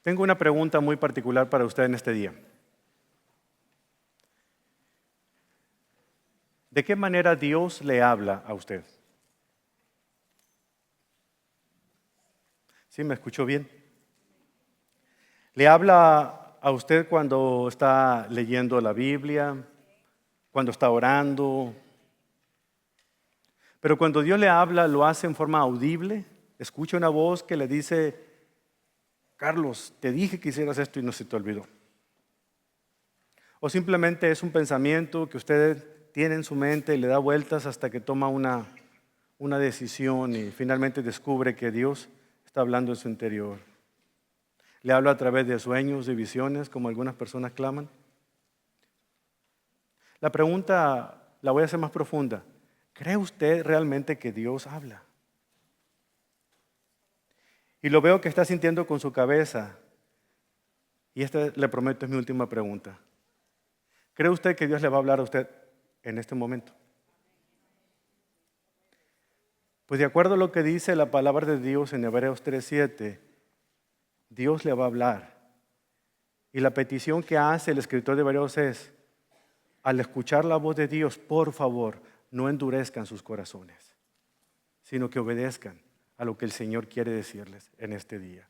Tengo una pregunta muy particular para usted en este día. ¿De qué manera Dios le habla a usted? ¿Sí me escuchó bien? ¿Le habla a usted cuando está leyendo la Biblia, cuando está orando? Pero cuando Dios le habla, ¿lo hace en forma audible? ¿Escucha una voz que le dice, Carlos, te dije que hicieras esto y no se te olvidó? ¿O simplemente es un pensamiento que usted tiene en su mente y le da vueltas hasta que toma una decisión y finalmente descubre que Dios está hablando en su interior? ¿Le habla a través de sueños, de visiones, como algunas personas claman? La pregunta la voy a hacer más profunda. ¿Cree usted realmente que Dios habla? Y lo veo que está sintiendo con su cabeza. Y esta, le prometo, es mi última pregunta. ¿Cree usted que Dios le va a hablar a usted en este momento? Pues de acuerdo a lo que dice la palabra de Dios en Hebreos 3:7, Dios le va a hablar. Y la petición que hace el escritor de Hebreos es, al escuchar la voz de Dios, por favor, no endurezcan sus corazones, sino que obedezcan a lo que el Señor quiere decirles en este día.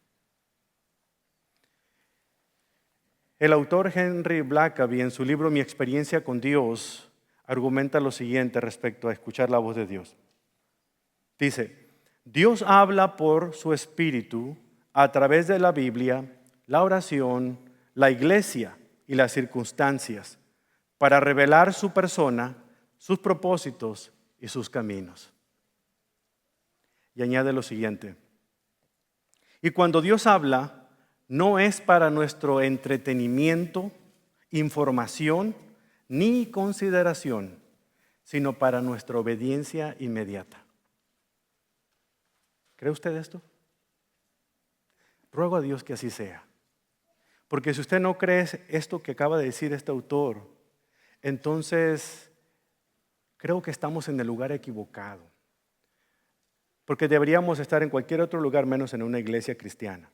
El autor Henry Blackaby, en su libro Mi experiencia con Dios, argumenta lo siguiente respecto a escuchar la voz de Dios. Dice, Dios habla por su Espíritu a través de la Biblia, la oración, la iglesia y las circunstancias para revelar su persona, sus propósitos y sus caminos. Y añade lo siguiente, y cuando Dios habla, no es para nuestro entretenimiento, información ni consideración, sino para nuestra obediencia inmediata. ¿Cree usted esto? Ruego a Dios que así sea. Porque si usted no cree esto que acaba de decir este autor, entonces creo que estamos en el lugar equivocado. Porque deberíamos estar en cualquier otro lugar menos en una iglesia cristiana.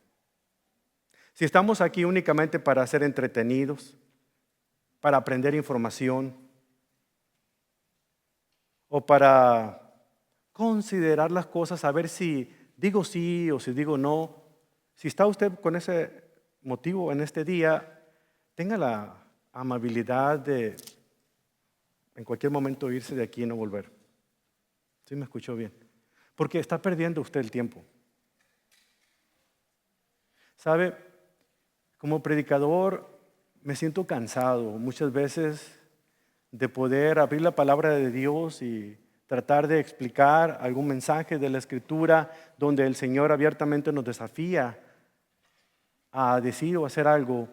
Si estamos aquí únicamente para ser entretenidos, para aprender información o para considerar las cosas, a ver si digo sí o si digo no, si está usted con ese motivo en este día, tenga la amabilidad de en cualquier momento irse de aquí y no volver. ¿Sí me escuchó bien? Porque está perdiendo usted el tiempo. ¿Sabe? Como predicador me siento cansado muchas veces de poder abrir la palabra de Dios y tratar de explicar algún mensaje de la Escritura donde el Señor abiertamente nos desafía a decir o hacer algo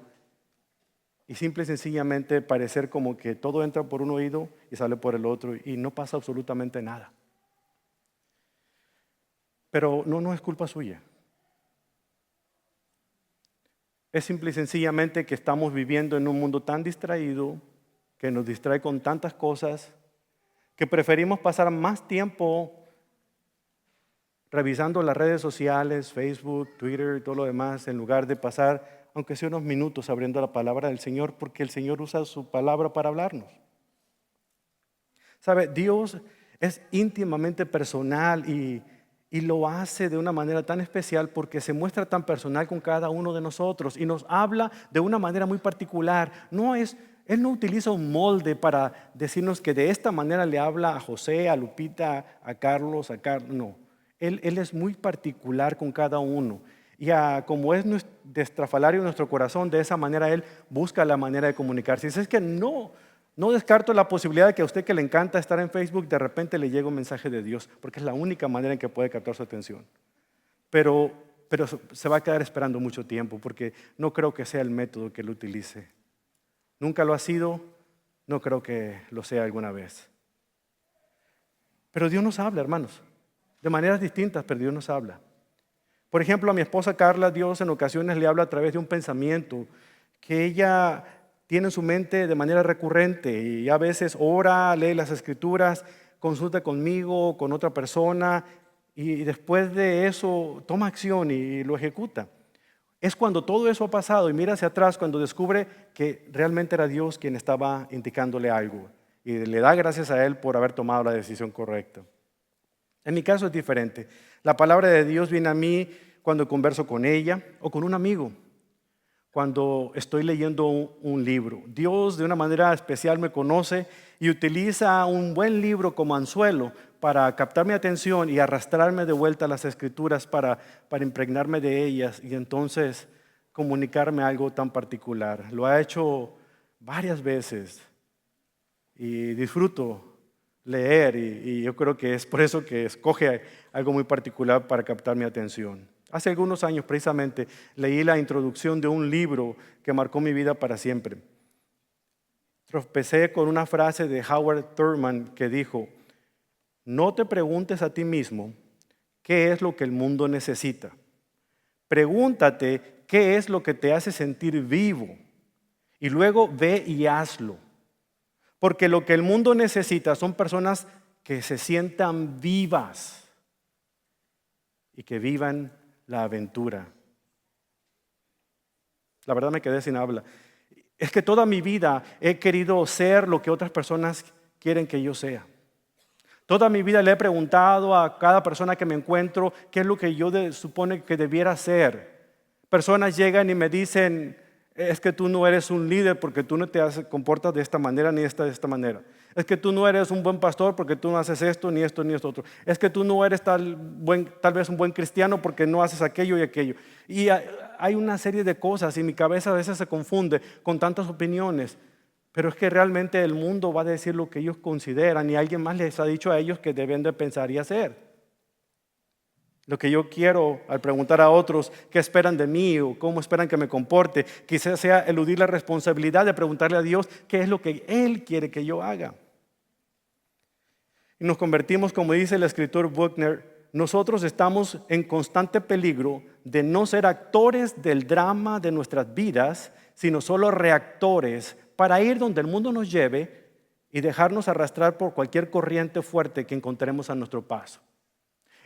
y simple y sencillamente parecer como que todo entra por un oído y sale por el otro y no pasa absolutamente nada. Pero no es culpa suya. Es simple y sencillamente que estamos viviendo en un mundo tan distraído, que nos distrae con tantas cosas, que preferimos pasar más tiempo revisando las redes sociales, Facebook, Twitter y todo lo demás, en lugar de pasar, aunque sea unos minutos, abriendo la palabra del Señor, porque el Señor usa su palabra para hablarnos. ¿Sabe? Dios es íntimamente personal y lo hace de una manera tan especial porque se muestra tan personal con cada uno de nosotros y nos habla de una manera muy particular. Él no utiliza un molde para decirnos que de esta manera le habla a José, a Lupita, a Carlos, no. Él es muy particular con cada uno. Y como es de estrafalario nuestro corazón, de esa manera Él busca la manera de comunicarse. Y es que no descarto la posibilidad de que a usted que le encanta estar en Facebook, de repente le llegue un mensaje de Dios, porque es la única manera en que puede captar su atención. Pero se va a quedar esperando mucho tiempo, porque no creo que sea el método que él utilice. Nunca lo ha sido, no creo que lo sea alguna vez. Pero Dios nos habla, hermanos, de maneras distintas, pero Dios nos habla. Por ejemplo, a mi esposa Carla, Dios en ocasiones le habla a través de un pensamiento que ella tiene en su mente de manera recurrente y a veces ora, lee las escrituras, consulta conmigo, con otra persona y después de eso toma acción y lo ejecuta. Es cuando todo eso ha pasado y mira hacia atrás cuando descubre que realmente era Dios quien estaba indicándole algo y le da gracias a Él por haber tomado la decisión correcta. En mi caso es diferente. La palabra de Dios viene a mí cuando converso con ella o con un amigo, cuando estoy leyendo un libro. Dios de una manera especial me conoce y utiliza un buen libro como anzuelo para captar mi atención y arrastrarme de vuelta a las Escrituras para impregnarme de ellas y entonces comunicarme algo tan particular. Lo ha hecho varias veces y disfruto leer y yo creo que es por eso que escoge algo muy particular para captar mi atención. Hace algunos años precisamente leí la introducción de un libro que marcó mi vida para siempre. Tropecé con una frase de Howard Thurman que dijo: no te preguntes a ti mismo qué es lo que el mundo necesita. Pregúntate qué es lo que te hace sentir vivo y luego ve y hazlo. Porque lo que el mundo necesita son personas que se sientan vivas y que vivan la aventura. La verdad me quedé sin habla. Es que toda mi vida he querido ser lo que otras personas quieren que yo sea. Toda mi vida le he preguntado a cada persona que me encuentro qué es lo que yo supone que debiera ser. Personas llegan y me dicen: es que tú no eres un líder porque tú no te comportas de esta manera ni de esta manera. Es que tú no eres un buen pastor porque tú no haces esto, ni esto, ni esto otro. Es que tú no eres tal vez un buen cristiano porque no haces aquello y aquello. Y hay una serie de cosas y mi cabeza a veces se confunde con tantas opiniones. Pero es que realmente el mundo va a decir lo que ellos consideran y alguien más les ha dicho a ellos que deben de pensar y hacer. Lo que yo quiero al preguntar a otros qué esperan de mí o cómo esperan que me comporte, quizás sea eludir la responsabilidad de preguntarle a Dios qué es lo que Él quiere que yo haga. Y nos convertimos, como dice el escritor Buckner, nosotros estamos en constante peligro de no ser actores del drama de nuestras vidas, sino solo reactores para ir donde el mundo nos lleve y dejarnos arrastrar por cualquier corriente fuerte que encontremos a nuestro paso.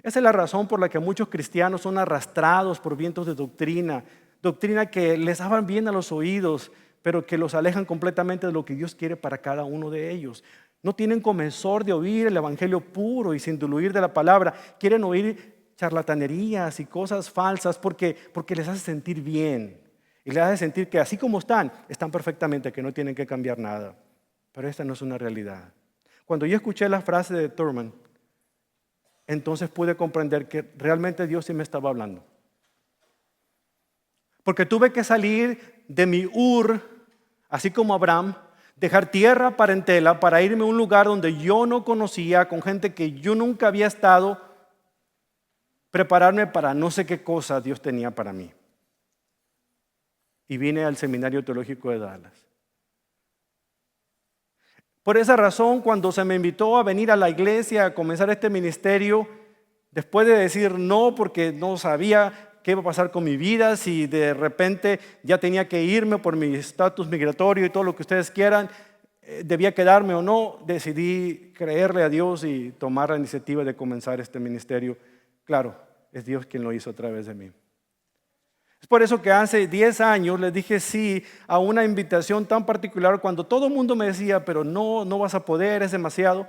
Esa es la razón por la que muchos cristianos son arrastrados por vientos de doctrina que les hablan bien a los oídos, pero que los alejan completamente de lo que Dios quiere para cada uno de ellos. No tienen comezón de oír el evangelio puro y sin diluir de la palabra. Quieren oír charlatanerías y cosas falsas porque les hace sentir bien. Y les hace sentir que así como están perfectamente, que no tienen que cambiar nada. Pero esta no es una realidad. Cuando yo escuché la frase de Thurman, entonces pude comprender que realmente Dios sí me estaba hablando. Porque tuve que salir de mi Ur, así como Abraham, dejar tierra, parentela, para irme a un lugar donde yo no conocía, con gente que yo nunca había estado, prepararme para no sé qué cosa Dios tenía para mí. Y vine al Seminario Teológico de Dallas. Por esa razón, cuando se me invitó a venir a la iglesia a comenzar este ministerio, después de decir no porque no sabía qué iba a pasar con mi vida, si de repente ya tenía que irme por mi estatus migratorio y todo lo que ustedes quieran, debía quedarme o no, decidí creerle a Dios y tomar la iniciativa de comenzar este ministerio. Claro, es Dios quien lo hizo a través de mí. Es por eso que hace 10 años les dije sí a una invitación tan particular cuando todo el mundo me decía, pero no vas a poder, es demasiado,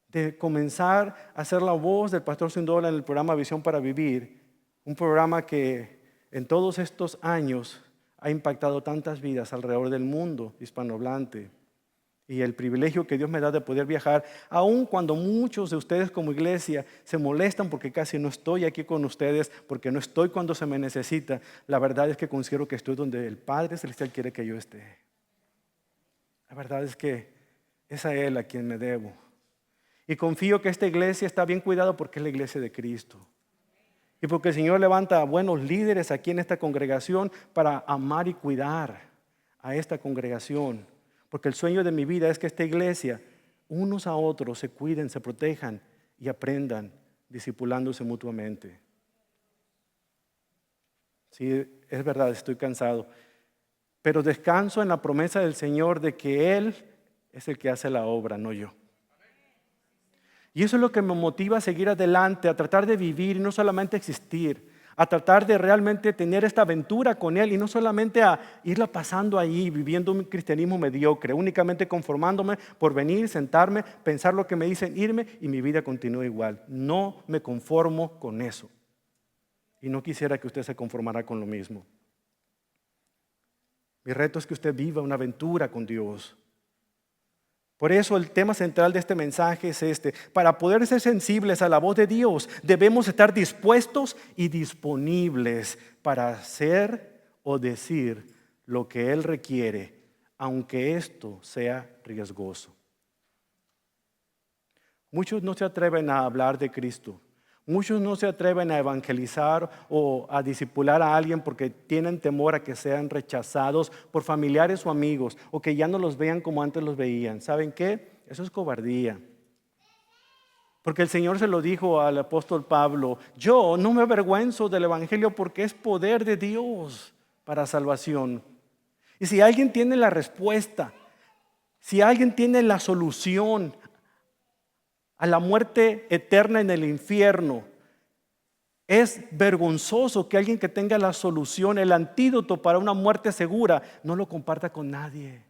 de comenzar a ser la voz del pastor Sindola en el programa Visión para Vivir, un programa que en todos estos años ha impactado tantas vidas alrededor del mundo hispanohablante. Y el privilegio que Dios me da de poder viajar, aun cuando muchos de ustedes como iglesia se molestan porque casi no estoy aquí con ustedes, porque no estoy cuando se me necesita, la verdad es que considero que estoy donde el Padre Celestial quiere que yo esté. La verdad es que es a Él a quien me debo. Y confío que esta iglesia está bien cuidada porque es la iglesia de Cristo. Y porque el Señor levanta a buenos líderes aquí en esta congregación para amar y cuidar a esta congregación. Porque el sueño de mi vida es que esta iglesia, unos a otros, se cuiden, se protejan y aprendan, discipulándose mutuamente. Sí, es verdad, estoy cansado. Pero descanso en la promesa del Señor de que Él es el que hace la obra, no yo. Y eso es lo que me motiva a seguir adelante, a tratar de vivir y no solamente existir, a tratar de realmente tener esta aventura con Él y no solamente a irla pasando ahí, viviendo un cristianismo mediocre, únicamente conformándome por venir, sentarme, pensar lo que me dicen, irme y mi vida continúa igual. No me conformo con eso. Y no quisiera que usted se conformara con lo mismo. Mi reto es que usted viva una aventura con Dios. Por eso el tema central de este mensaje es este. Para poder ser sensibles a la voz de Dios, debemos estar dispuestos y disponibles para hacer o decir lo que Él requiere, aunque esto sea riesgoso. Muchos no se atreven a hablar de Cristo. Muchos no se atreven a evangelizar o a discipular a alguien porque tienen temor a que sean rechazados por familiares o amigos o que ya no los vean como antes los veían. ¿Saben qué? Eso es cobardía. Porque el Señor se lo dijo al apóstol Pablo: yo no me avergüenzo del evangelio porque es poder de Dios para salvación. Y si alguien tiene la respuesta, si alguien tiene la solución a la muerte eterna en el infierno, es vergonzoso que alguien que tenga la solución, el antídoto para una muerte segura, no lo comparta con nadie.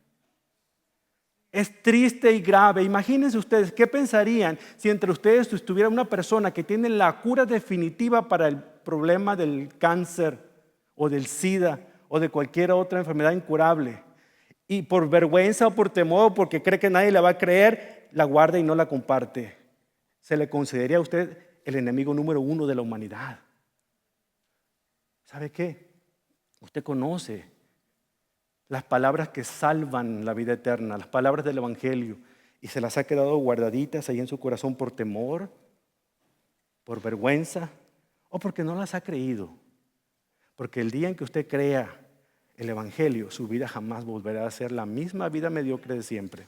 Es triste y grave. Imagínense ustedes, ¿qué pensarían si entre ustedes estuviera una persona que tiene la cura definitiva para el problema del cáncer o del SIDA o de cualquier otra enfermedad incurable, y por vergüenza o por temor, porque cree que nadie le va a creer, la guarda y no la comparte? Se le consideraría a usted el enemigo número 1 de la humanidad. ¿Sabe qué? Usted conoce las palabras que salvan la vida eterna, las palabras del evangelio, y se las ha quedado guardaditas ahí en su corazón por temor, por vergüenza o porque no las ha creído. Porque el día en que usted crea el evangelio, su vida jamás volverá a ser la misma vida mediocre de siempre.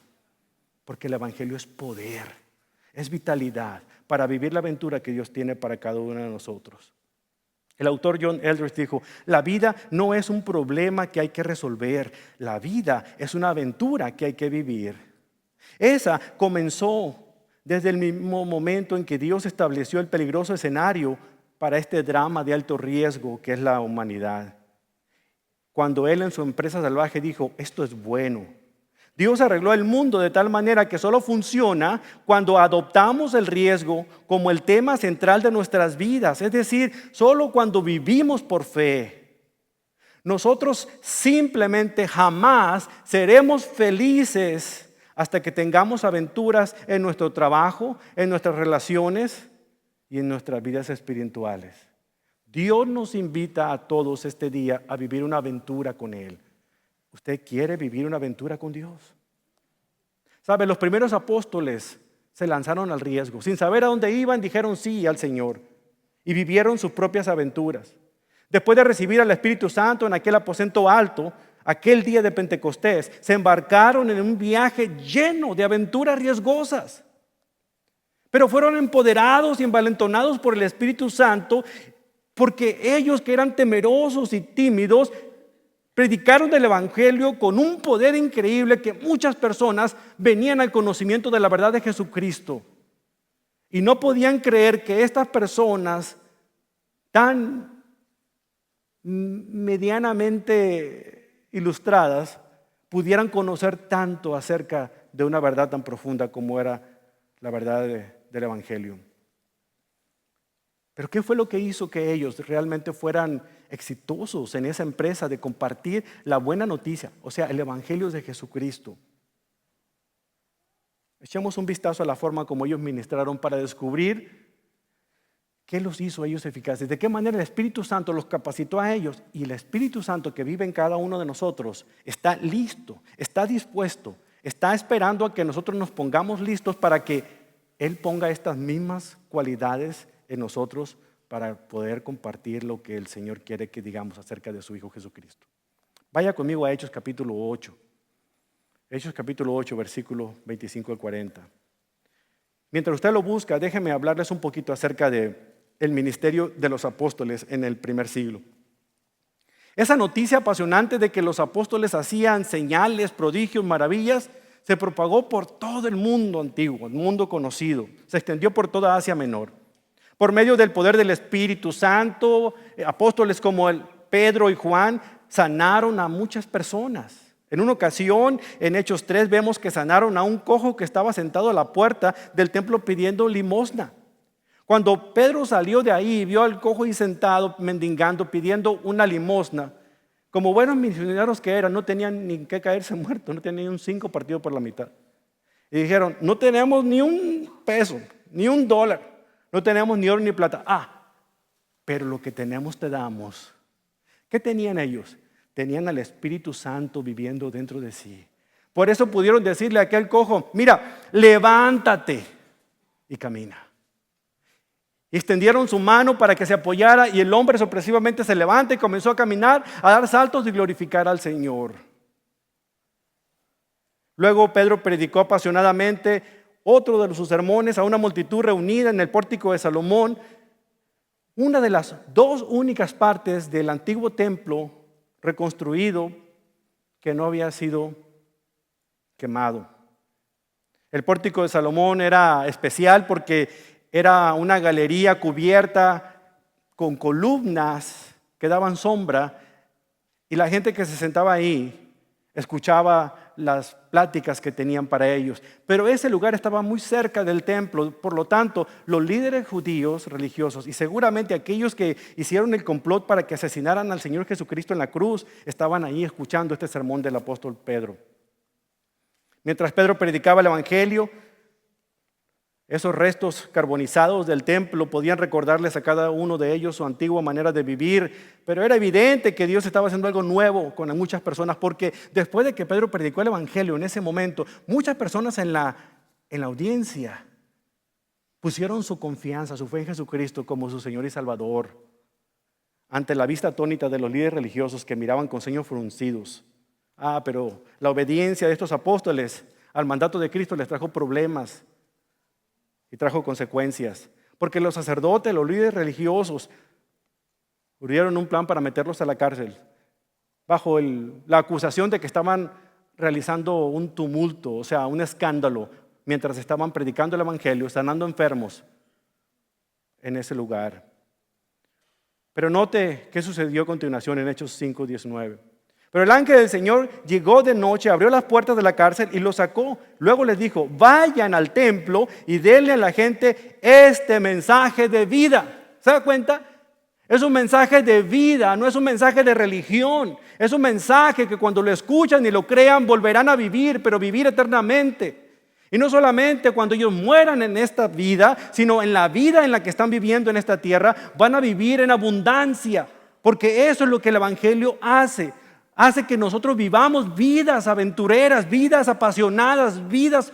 Porque el evangelio es poder. Es vitalidad para vivir la aventura que Dios tiene para cada uno de nosotros. El autor John Eldredge dijo: la vida no es un problema que hay que resolver. La vida es una aventura que hay que vivir. Esa comenzó desde el mismo momento en que Dios estableció el peligroso escenario para este drama de alto riesgo que es la humanidad. Cuando Él en su empresa salvaje dijo: esto es bueno. Dios arregló el mundo de tal manera que solo funciona cuando adoptamos el riesgo como el tema central de nuestras vidas. Es decir, solo cuando vivimos por fe. Nosotros simplemente jamás seremos felices hasta que tengamos aventuras en nuestro trabajo, en nuestras relaciones y en nuestras vidas espirituales. Dios nos invita a todos este día a vivir una aventura con Él. ¿Usted quiere vivir una aventura con Dios? ¿Sabe? Los primeros apóstoles se lanzaron al riesgo. Sin saber a dónde iban, dijeron sí al Señor y vivieron sus propias aventuras. Después de recibir al Espíritu Santo en aquel aposento alto, aquel día de Pentecostés, se embarcaron en un viaje lleno de aventuras riesgosas. Pero fueron empoderados y envalentonados por el Espíritu Santo, porque ellos, que eran temerosos y tímidos, predicaron el evangelio con un poder increíble que muchas personas venían al conocimiento de la verdad de Jesucristo. Y no podían creer que estas personas tan medianamente ilustradas pudieran conocer tanto acerca de una verdad tan profunda como era la verdad del evangelio. Pero ¿qué fue lo que hizo que ellos realmente fueran exitosos en esa empresa de compartir la buena noticia? O sea, el evangelio de Jesucristo. Echemos un vistazo a la forma como ellos ministraron para descubrir qué los hizo a ellos eficaces, de qué manera el Espíritu Santo los capacitó a ellos. Y el Espíritu Santo que vive en cada uno de nosotros está listo, está dispuesto, está esperando a que nosotros nos pongamos listos para que Él ponga estas mismas cualidades en nosotros para poder compartir lo que el Señor quiere que digamos acerca de su Hijo Jesucristo. Vaya conmigo a Hechos capítulo 8. Hechos capítulo 8, versículo 25 al 40. Mientras usted lo busca, déjeme hablarles un poquito acerca del ministerio de los apóstoles en el primer siglo. Esa noticia apasionante de que los apóstoles hacían señales, prodigios, maravillas, se propagó por todo el mundo antiguo, el mundo conocido. Se extendió por toda Asia Menor. Por medio del poder del Espíritu Santo, apóstoles como Pedro y Juan sanaron a muchas personas. En una ocasión, en Hechos 3, vemos que sanaron a un cojo que estaba sentado a la puerta del templo pidiendo limosna. Cuando Pedro salió de ahí y vio al cojo ahí sentado, mendigando, pidiendo una limosna, como buenos misioneros que eran, no tenían ni que caerse muertos, no tenían ni un 5 partido por la mitad. Y dijeron, no tenemos ni un peso, ni un dólar, no tenemos ni oro ni plata. Pero lo que tenemos te damos. ¿Qué tenían ellos? Tenían al Espíritu Santo viviendo dentro de sí. Por eso pudieron decirle a aquel cojo, mira, levántate y camina. Y extendieron su mano para que se apoyara y el hombre sorpresivamente se levanta y comenzó a caminar, a dar saltos y glorificar al Señor. Luego Pedro predicó apasionadamente otro de sus sermones a una multitud reunida en el pórtico de Salomón, una de las 2 únicas partes del antiguo templo reconstruido que no había sido quemado. El pórtico de Salomón era especial porque era una galería cubierta con columnas que daban sombra y la gente que se sentaba ahí escuchaba las pláticas que tenían para ellos. Pero ese lugar estaba muy cerca del templo, por lo tanto, los líderes judíos religiosos y seguramente aquellos que hicieron el complot para que asesinaran al Señor Jesucristo en la cruz, estaban ahí escuchando este sermón del apóstol Pedro. Mientras Pedro predicaba el evangelio, esos restos carbonizados del templo podían recordarles a cada uno de ellos su antigua manera de vivir, pero era evidente que Dios estaba haciendo algo nuevo con muchas personas, porque después de que Pedro predicó el evangelio en ese momento, muchas personas en la audiencia pusieron su confianza, su fe en Jesucristo como su Señor y Salvador, ante la vista atónita de los líderes religiosos que miraban con ceños fruncidos. Pero la obediencia de estos apóstoles al mandato de Cristo les trajo problemas y trajo consecuencias, porque los sacerdotes, los líderes religiosos urgieron un plan para meterlos a la cárcel bajo la acusación de que estaban realizando un tumulto, o sea, un escándalo, mientras estaban predicando el evangelio, sanando enfermos en ese lugar. Pero note qué sucedió a continuación en Hechos 5:19. Pero el ángel del Señor llegó de noche, abrió las puertas de la cárcel y los sacó. Luego les dijo, vayan al templo y denle a la gente este mensaje de vida. ¿Se da cuenta? Es un mensaje de vida, no es un mensaje de religión. Es un mensaje que cuando lo escuchan y lo crean volverán a vivir, pero vivir eternamente. Y no solamente cuando ellos mueran en esta vida, sino en la vida en la que están viviendo en esta tierra, van a vivir en abundancia. Porque eso es lo que el evangelio hace. Hace que nosotros vivamos vidas aventureras, vidas apasionadas, vidas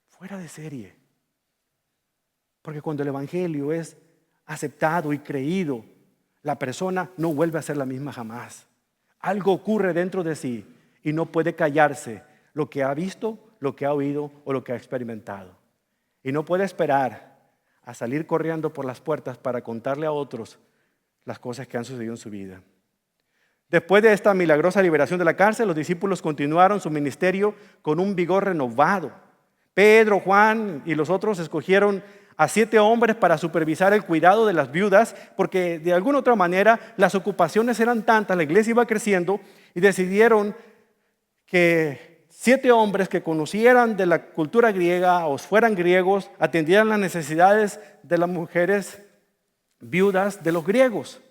fuera de serie. Porque cuando el evangelio es aceptado y creído, la persona no vuelve a ser la misma jamás. Algo ocurre dentro de sí y no puede callarse lo que ha visto, lo que ha oído o lo que ha experimentado. Y no puede esperar a salir corriendo por las puertas para contarle a otros las cosas que han sucedido en su vida. Después de esta milagrosa liberación de la cárcel, los discípulos continuaron su ministerio con un vigor renovado. Pedro, Juan y los otros escogieron a 7 hombres para supervisar el cuidado de las viudas, porque de alguna otra manera las ocupaciones eran tantas, la iglesia iba creciendo y decidieron que 7 hombres que conocieran de la cultura griega o fueran griegos atendieran las necesidades de las mujeres viudas de los griegos.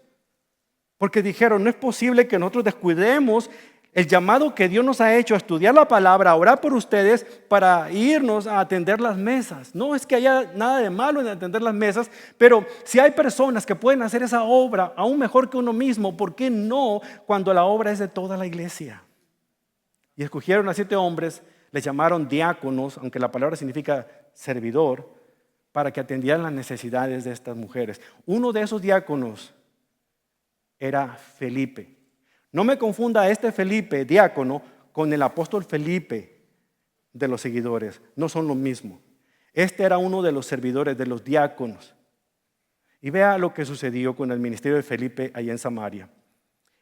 Porque dijeron, no es posible que nosotros descuidemos el llamado que Dios nos ha hecho a estudiar la palabra, a orar por ustedes para irnos a atender las mesas. No es que haya nada de malo en atender las mesas, pero si hay personas que pueden hacer esa obra aún mejor que uno mismo, ¿por qué no cuando la obra es de toda la iglesia? Y escogieron a 7 hombres, les llamaron diáconos, aunque la palabra significa servidor, para que atendieran las necesidades de estas mujeres. Uno de esos diáconos era Felipe. No me confunda este Felipe, diácono, con el apóstol Felipe de los seguidores. No son lo mismo. Este era uno de los servidores, de los diáconos. Y vea lo que sucedió con el ministerio de Felipe allá en Samaria.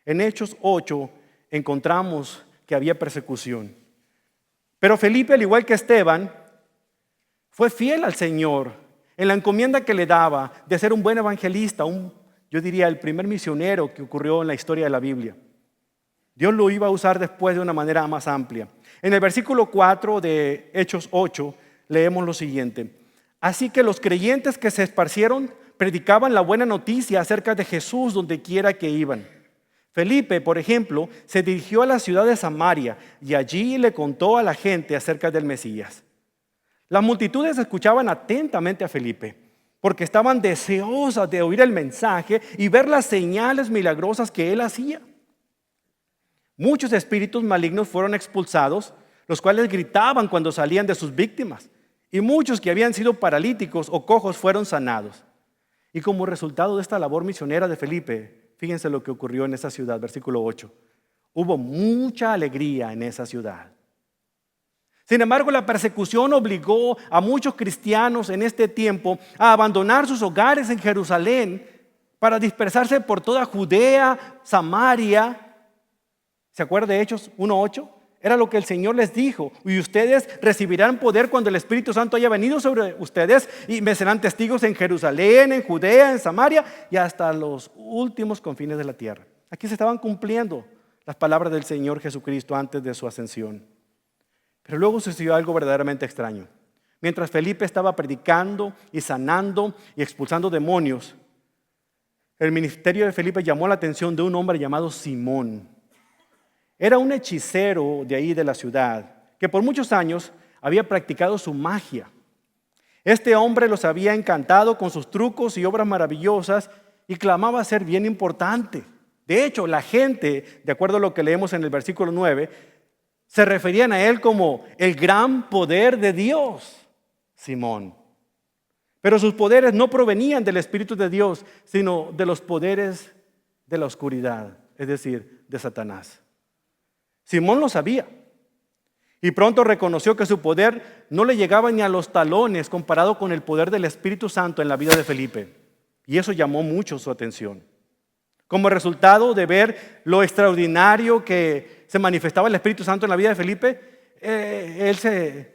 En Hechos 8 encontramos que había persecución. Pero Felipe, al igual que Esteban, fue fiel al Señor en la encomienda que le daba de ser un buen evangelista, yo diría el primer misionero que ocurrió en la historia de la Biblia. Dios lo iba a usar después de una manera más amplia. En el versículo 4 de Hechos 8 leemos lo siguiente: así que los creyentes que se esparcieron predicaban la buena noticia acerca de Jesús donde quiera que iban. Felipe, por ejemplo, se dirigió a la ciudad de Samaria y allí le contó a la gente acerca del Mesías. Las multitudes escuchaban atentamente a Felipe porque estaban deseosas de oír el mensaje y ver las señales milagrosas que él hacía. Muchos espíritus malignos fueron expulsados, los cuales gritaban cuando salían de sus víctimas, y muchos que habían sido paralíticos o cojos fueron sanados. Y como resultado de esta labor misionera de Felipe, fíjense lo que ocurrió en esa ciudad, versículo 8. Hubo mucha alegría en esa ciudad. Sin embargo, la persecución obligó a muchos cristianos en este tiempo a abandonar sus hogares en Jerusalén para dispersarse por toda Judea, Samaria. ¿Se acuerda de Hechos 1:8? Era lo que el Señor les dijo: y ustedes recibirán poder cuando el Espíritu Santo haya venido sobre ustedes y me serán testigos en Jerusalén, en Judea, en Samaria y hasta los últimos confines de la tierra. Aquí se estaban cumpliendo las palabras del Señor Jesucristo antes de su ascensión. Pero luego sucedió algo verdaderamente extraño. Mientras Felipe estaba predicando y sanando y expulsando demonios, el ministerio de Felipe llamó la atención de un hombre llamado Simón. Era un hechicero de ahí de la ciudad que por muchos años había practicado su magia. Este hombre los había encantado con sus trucos y obras maravillosas y clamaba ser bien importante. De hecho, la gente, de acuerdo a lo que leemos en el versículo 9, se referían a él como el gran poder de Dios, Simón. Pero sus poderes no provenían del Espíritu de Dios, sino de los poderes de la oscuridad, es decir, de Satanás. Simón lo sabía y pronto reconoció que su poder no le llegaba ni a los talones comparado con el poder del Espíritu Santo en la vida de Felipe. Y eso llamó mucho su atención. Como resultado de ver lo extraordinario que se manifestaba el Espíritu Santo en la vida de Felipe, él se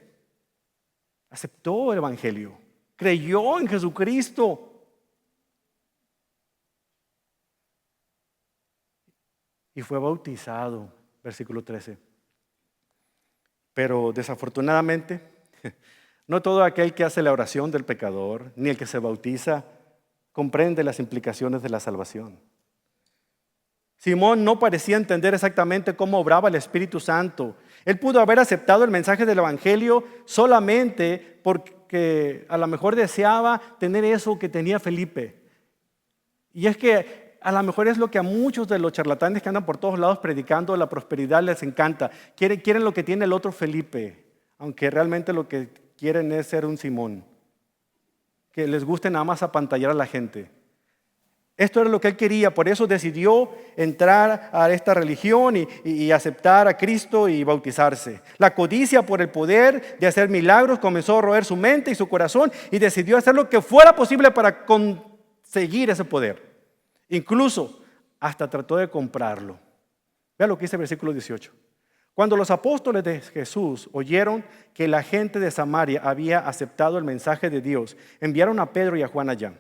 aceptó el Evangelio, creyó en Jesucristo. Y fue bautizado. Versículo 13. Pero desafortunadamente, no todo aquel que hace la oración del pecador, ni el que se bautiza, comprende las implicaciones de la salvación. Simón no parecía entender exactamente cómo obraba el Espíritu Santo. Él pudo haber aceptado el mensaje del Evangelio solamente porque a lo mejor deseaba tener eso que tenía Felipe. Y es que a lo mejor es lo que a muchos de los charlatanes que andan por todos lados predicando la prosperidad les encanta. Quieren lo que tiene el otro Felipe, aunque realmente lo que quieren es ser un Simón. Que les guste nada más apantallar a la gente. Esto era lo que él quería, por eso decidió entrar a esta religión y aceptar a Cristo y bautizarse. La codicia por el poder de hacer milagros comenzó a roer su mente y su corazón y decidió hacer lo que fuera posible para conseguir ese poder. Incluso hasta trató de comprarlo. Vea lo que dice el versículo 18. Cuando los apóstoles de Jesús oyeron que la gente de Samaria había aceptado el mensaje de Dios, enviaron a Pedro y a Juan allá.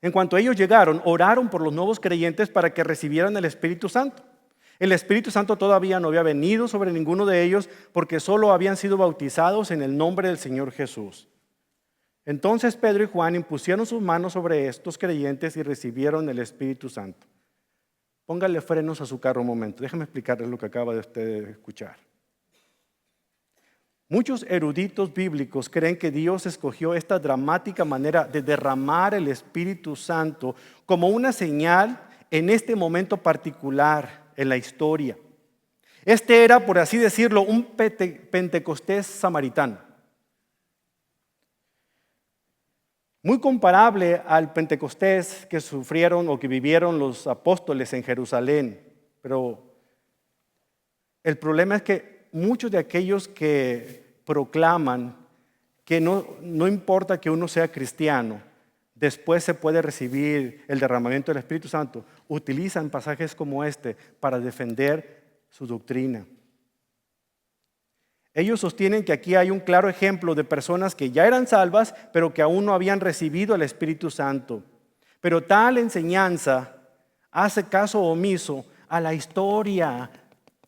En cuanto ellos llegaron, oraron por los nuevos creyentes para que recibieran el Espíritu Santo. El Espíritu Santo todavía no había venido sobre ninguno de ellos porque solo habían sido bautizados en el nombre del Señor Jesús. Entonces Pedro y Juan impusieron sus manos sobre estos creyentes y recibieron el Espíritu Santo. Póngale frenos a su carro un momento. Déjame explicarles lo que acaba de usted escuchar. Muchos eruditos bíblicos creen que Dios escogió esta dramática manera de derramar el Espíritu Santo como una señal en este momento particular en la historia. Este era, por así decirlo, un Pentecostés samaritano. Muy comparable al Pentecostés que sufrieron o que vivieron los apóstoles en Jerusalén. Pero el problema es que muchos de aquellos que proclaman que no importa que uno sea cristiano, después se puede recibir el derramamiento del Espíritu Santo, utilizan pasajes como este para defender su doctrina. Ellos sostienen que aquí hay un claro ejemplo de personas que ya eran salvas, pero que aún no habían recibido el Espíritu Santo. Pero tal enseñanza hace caso omiso a la historia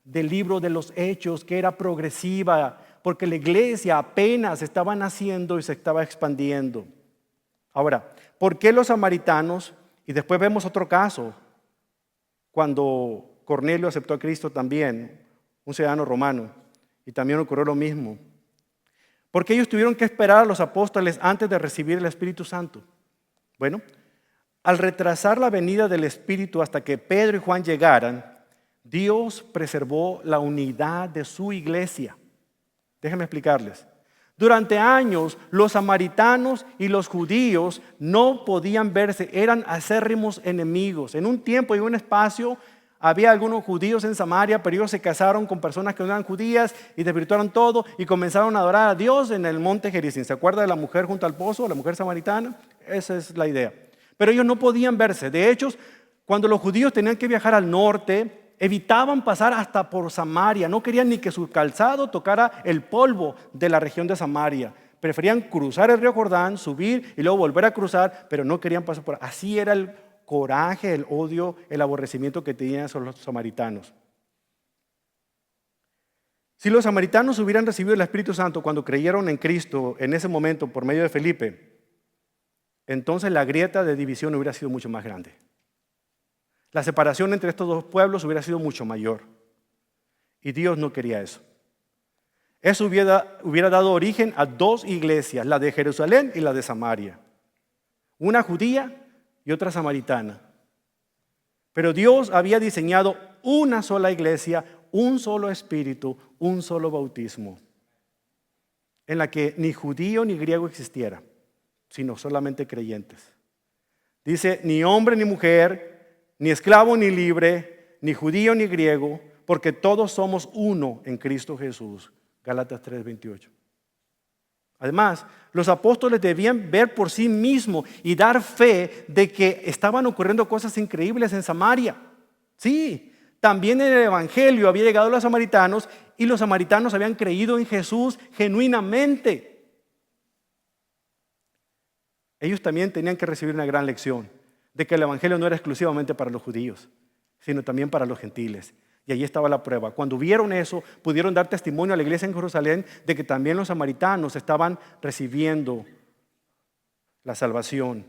del libro de los Hechos, que era progresiva, porque la iglesia apenas estaba naciendo y se estaba expandiendo. Ahora, ¿por qué los samaritanos? Y después vemos otro caso, cuando Cornelio aceptó a Cristo también, un ciudadano romano, y también ocurrió lo mismo. Porque ellos tuvieron que esperar a los apóstoles antes de recibir el Espíritu Santo. Bueno, al retrasar la venida del Espíritu hasta que Pedro y Juan llegaran, Dios preservó la unidad de su iglesia. Déjenme explicarles. Durante años, los samaritanos y los judíos no podían verse, eran acérrimos enemigos. En un tiempo y un espacio había algunos judíos en Samaria, pero ellos se casaron con personas que no eran judías y desvirtuaron todo y comenzaron a adorar a Dios en el monte Gerizim. ¿Se acuerda de la mujer junto al pozo, la mujer samaritana? Esa es la idea. Pero ellos no podían verse. De hecho, cuando los judíos tenían que viajar al norte, evitaban pasar hasta por Samaria. No querían ni que su calzado tocara el polvo de la región de Samaria. Preferían cruzar el río Jordán, subir y luego volver a cruzar, pero no querían pasar por. Así era el coraje, el odio, el aborrecimiento que tenían sobre los samaritanos. Si los samaritanos hubieran recibido el Espíritu Santo cuando creyeron en Cristo en ese momento por medio de Felipe, entonces la grieta de división hubiera sido mucho más grande. La separación entre estos dos pueblos hubiera sido mucho mayor. Y Dios no quería eso. Eso hubiera dado origen a dos iglesias, la de Jerusalén y la de Samaria. Una judía y otra samaritana. Pero Dios había diseñado una sola iglesia, un solo espíritu, un solo bautismo, en la que ni judío ni griego existiera, sino solamente creyentes. Dice, ni hombre ni mujer, ni esclavo ni libre, ni judío ni griego, porque todos somos uno en Cristo Jesús. Gálatas 3:28. Además, los apóstoles debían ver por sí mismos y dar fe de que estaban ocurriendo cosas increíbles en Samaria. Sí, también en el evangelio había llegado a los samaritanos y los samaritanos habían creído en Jesús genuinamente. Ellos también tenían que recibir una gran lección de que el evangelio no era exclusivamente para los judíos, sino también para los gentiles. Y allí estaba la prueba. Cuando vieron eso, pudieron dar testimonio a la iglesia en Jerusalén de que también los samaritanos estaban recibiendo la salvación.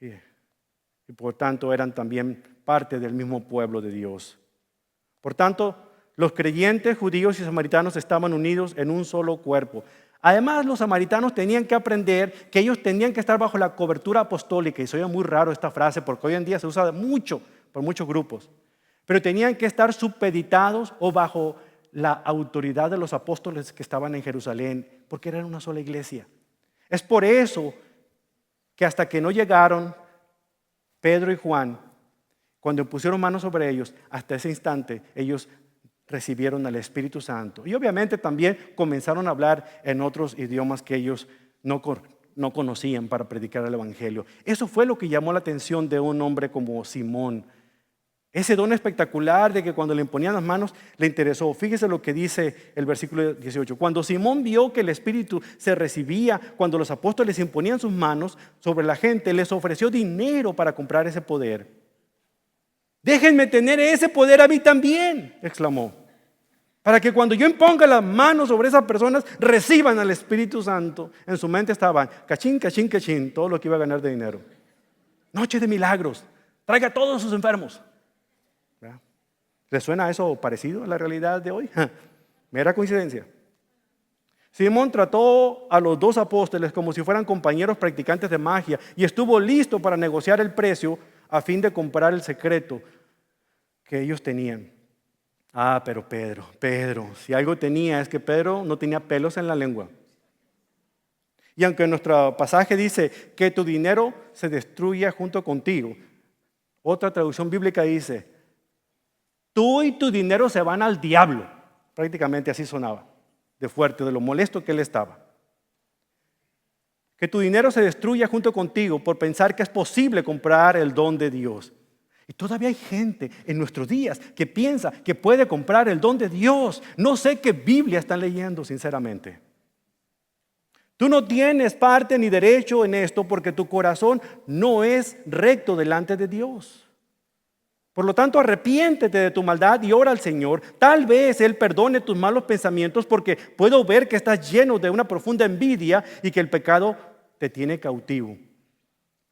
Y por tanto eran también parte del mismo pueblo de Dios. Por tanto, los creyentes judíos y samaritanos estaban unidos en un solo cuerpo. Además, los samaritanos tenían que aprender que ellos tenían que estar bajo la cobertura apostólica. Y se oye muy raro esta frase porque hoy en día se usa mucho por muchos grupos. Pero tenían que estar supeditados o bajo la autoridad de los apóstoles que estaban en Jerusalén, porque eran una sola iglesia. Es por eso que hasta que no llegaron Pedro y Juan, cuando pusieron manos sobre ellos, hasta ese instante ellos recibieron al Espíritu Santo. Y obviamente también comenzaron a hablar en otros idiomas que ellos no conocían para predicar el Evangelio. Eso fue lo que llamó la atención de un hombre como Simón. Ese don espectacular de que cuando le imponían las manos le interesó. Fíjese lo que dice el versículo 18. Cuando Simón vio que el Espíritu se recibía cuando los apóstoles imponían sus manos sobre la gente, les ofreció dinero para comprar ese poder. Déjenme tener ese poder a mí también, exclamó. Para que cuando yo imponga las manos sobre esas personas, reciban al Espíritu Santo. En su mente estaban, cachín, cachín, cachín, todo lo que iba a ganar de dinero. Noche de milagros, traiga a todos sus enfermos. ¿Les suena eso parecido a la realidad de hoy? Mera coincidencia. Simón trató a los dos apóstoles como si fueran compañeros practicantes de magia y estuvo listo para negociar el precio a fin de comprar el secreto que ellos tenían. Pero Pedro, si algo tenía es que Pedro no tenía pelos en la lengua. Y aunque nuestro pasaje dice que tu dinero se destruya junto contigo, otra traducción bíblica dice, tú y tu dinero se van al diablo. Prácticamente así sonaba, de fuerte, de lo molesto que él estaba. Que tu dinero se destruya junto contigo por pensar que es posible comprar el don de Dios. Y todavía hay gente en nuestros días que piensa que puede comprar el don de Dios. No sé qué Biblia están leyendo, sinceramente. Tú no tienes parte ni derecho en esto porque tu corazón no es recto delante de Dios. Por lo tanto, arrepiéntete de tu maldad y ora al Señor. Tal vez Él perdone tus malos pensamientos porque puedo ver que estás lleno de una profunda envidia y que el pecado te tiene cautivo.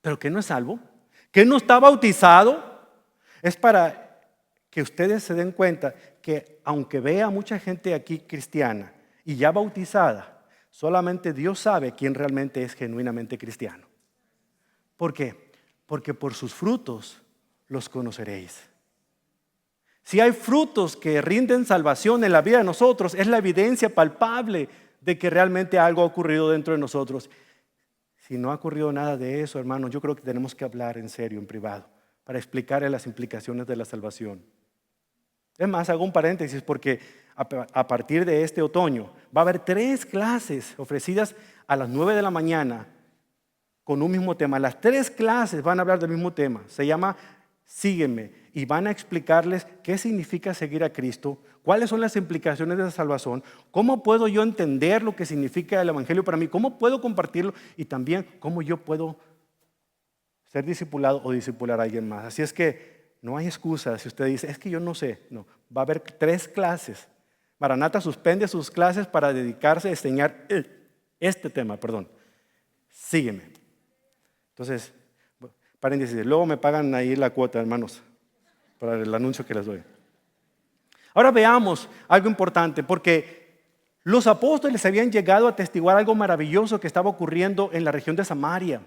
¿Pero que no es salvo? ¿Que no está bautizado? Es para que ustedes se den cuenta que aunque vea mucha gente aquí cristiana y ya bautizada, solamente Dios sabe quién realmente es genuinamente cristiano. ¿Por qué? Porque por sus frutos los conoceréis. Si hay frutos que rinden salvación en la vida de nosotros, es la evidencia palpable de que realmente algo ha ocurrido dentro de nosotros. Si no ha ocurrido nada de eso, hermanos, yo creo que tenemos que hablar en serio, en privado, para explicarle las implicaciones de la salvación. Es más, hago un paréntesis porque a partir de este otoño va a haber 3 clases ofrecidas a las 9 de la mañana con un mismo tema. Las 3 clases van a hablar del mismo tema. Se llama Sígueme y van a explicarles qué significa seguir a Cristo, cuáles son las implicaciones de la salvación, cómo puedo yo entender lo que significa el Evangelio para mí, cómo puedo compartirlo y también cómo yo puedo ser discipulado o discipular a alguien más. Así es que no hay excusa si usted dice, es que yo no sé. No, va a haber 3 clases. Maranata suspende sus clases para dedicarse a enseñar este tema, Sígueme. Entonces, paréntesis, luego me pagan ahí la cuota, hermanos, para el anuncio que les doy. Ahora veamos algo importante, porque los apóstoles habían llegado a atestiguar algo maravilloso que estaba ocurriendo en la región de Samaria.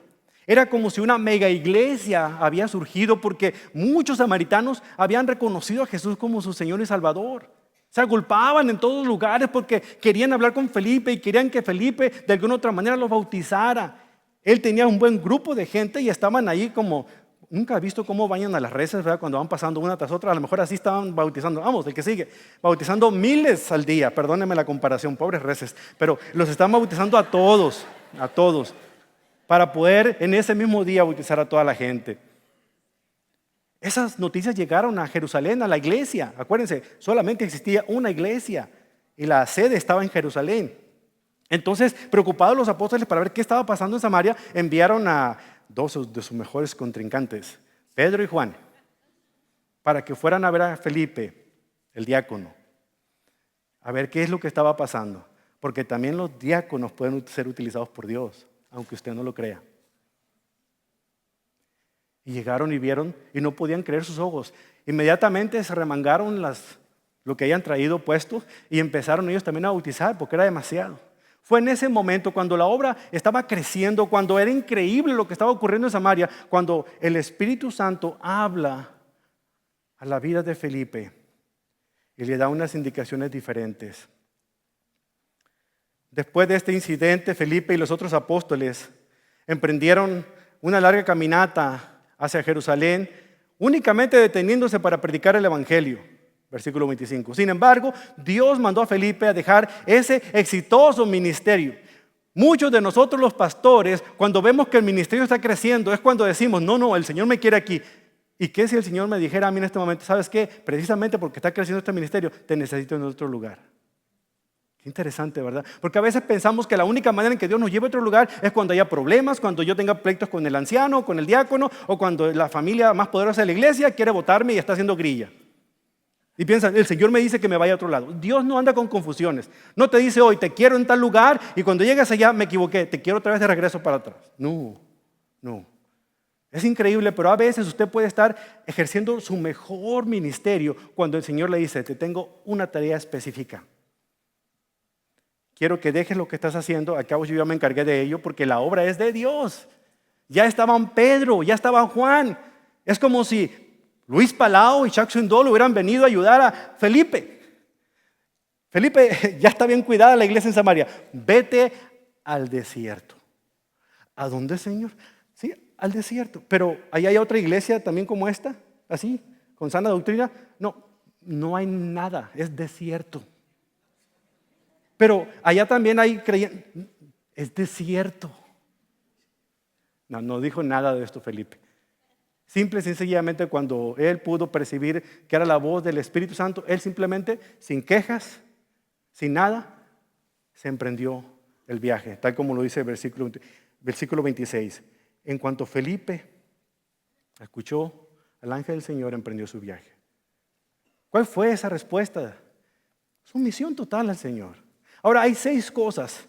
Era como si una mega iglesia había surgido porque muchos samaritanos habían reconocido a Jesús como su Señor y Salvador. Se agolpaban en todos lugares porque querían hablar con Felipe y querían que Felipe de alguna otra manera los bautizara. Él tenía un buen grupo de gente y estaban ahí como, nunca he visto cómo bañan a las reses, ¿verdad? Cuando van pasando una tras otra, a lo mejor así estaban bautizando, vamos, el que sigue, bautizando miles al día, perdónenme la comparación, pobres reses, pero los están bautizando a todos, para poder en ese mismo día bautizar a toda la gente. Esas noticias llegaron a Jerusalén, a la iglesia. Acuérdense, solamente existía una iglesia y la sede estaba en Jerusalén. Entonces, preocupados los apóstoles para ver qué estaba pasando en Samaria, enviaron a 2 de sus mejores contrincantes, Pedro y Juan, para que fueran a ver a Felipe, el diácono, a ver qué es lo que estaba pasando. Porque también los diáconos pueden ser utilizados por Dios, aunque usted no lo crea. Y llegaron y vieron y no podían creer sus ojos. Inmediatamente se remangaron lo que habían traído puestos y empezaron ellos también a bautizar porque era demasiado. Fue en ese momento cuando la obra estaba creciendo, cuando era increíble lo que estaba ocurriendo en Samaria, cuando el Espíritu Santo habla a la vida de Felipe y le da unas indicaciones diferentes. Después de este incidente, Felipe y los otros apóstoles emprendieron una larga caminata hacia Jerusalén, únicamente deteniéndose para predicar el Evangelio. Versículo 25. Sin embargo, Dios mandó a Felipe a dejar ese exitoso ministerio. Muchos de nosotros los pastores, cuando vemos que el ministerio está creciendo, es cuando decimos, no, el Señor me quiere aquí. ¿Y qué si el Señor me dijera a mí en este momento, sabes qué? Precisamente porque está creciendo este ministerio, te necesito en otro lugar. Qué interesante, ¿verdad? Porque a veces pensamos que la única manera en que Dios nos lleve a otro lugar es cuando haya problemas, cuando yo tenga pleitos con el anciano, con el diácono, o cuando la familia más poderosa de la iglesia quiere votarme y está haciendo grilla. Y piensan, el Señor me dice que me vaya a otro lado. Dios no anda con confusiones. No te dice hoy, te quiero en tal lugar, y cuando llegas allá me equivoqué, te quiero otra vez de regreso para atrás. No. Es increíble, pero a veces usted puede estar ejerciendo su mejor ministerio cuando el Señor le dice, te tengo una tarea específica. Quiero que dejes lo que estás haciendo, al cabo yo ya me encargué de ello, porque la obra es de Dios. Ya estaban Pedro, ya estaban Juan. Es como si Luis Palau y Chuck Swindoll hubieran venido a ayudar a Felipe. Felipe, ya está bien cuidada la iglesia en Samaria. Vete al desierto. ¿A dónde, Señor? Sí, al desierto. Pero ahí hay otra iglesia también como esta, así, con sana doctrina. No hay nada, es desierto. Pero allá también hay creyentes. Es desierto. No dijo nada de esto Felipe. Simple y sencillamente, cuando él pudo percibir que era la voz del Espíritu Santo, él simplemente, sin quejas, sin nada, se emprendió el viaje, tal como lo dice el versículo 26. En cuanto Felipe escuchó al ángel del Señor, emprendió su viaje. ¿Cuál fue esa respuesta? Sumisión total al Señor. Ahora, hay 6 cosas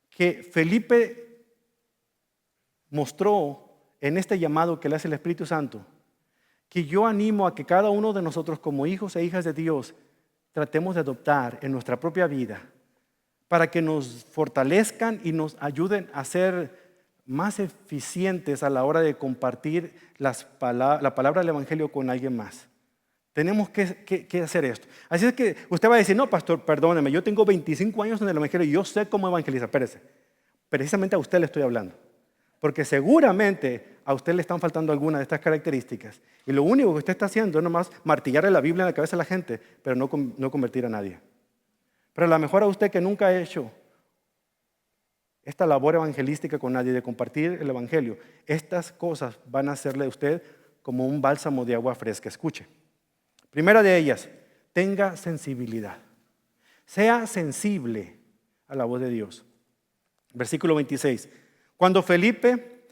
que Felipe mostró en este llamado que le hace el Espíritu Santo, que yo animo a que cada uno de nosotros, como hijos e hijas de Dios, tratemos de adoptar en nuestra propia vida, para que nos fortalezcan y nos ayuden a ser más eficientes a la hora de compartir la palabra del Evangelio con alguien más. Tenemos que hacer esto. Así es que usted va a decir, no, pastor, perdóneme, yo tengo 25 años en el Evangelio y yo sé cómo evangelizar. Espérese, precisamente a usted le estoy hablando. Porque seguramente a usted le están faltando algunas de estas características. Y lo único que usted está haciendo es nomás martillarle la Biblia en la cabeza a la gente, pero no convertir a nadie. Pero a lo mejor a usted que nunca ha hecho esta labor evangelística con nadie, de compartir el Evangelio, estas cosas van a hacerle a usted como un bálsamo de agua fresca. Escuche. Primera de ellas, tenga sensibilidad. Sea sensible a la voz de Dios. Versículo 26. Cuando Felipe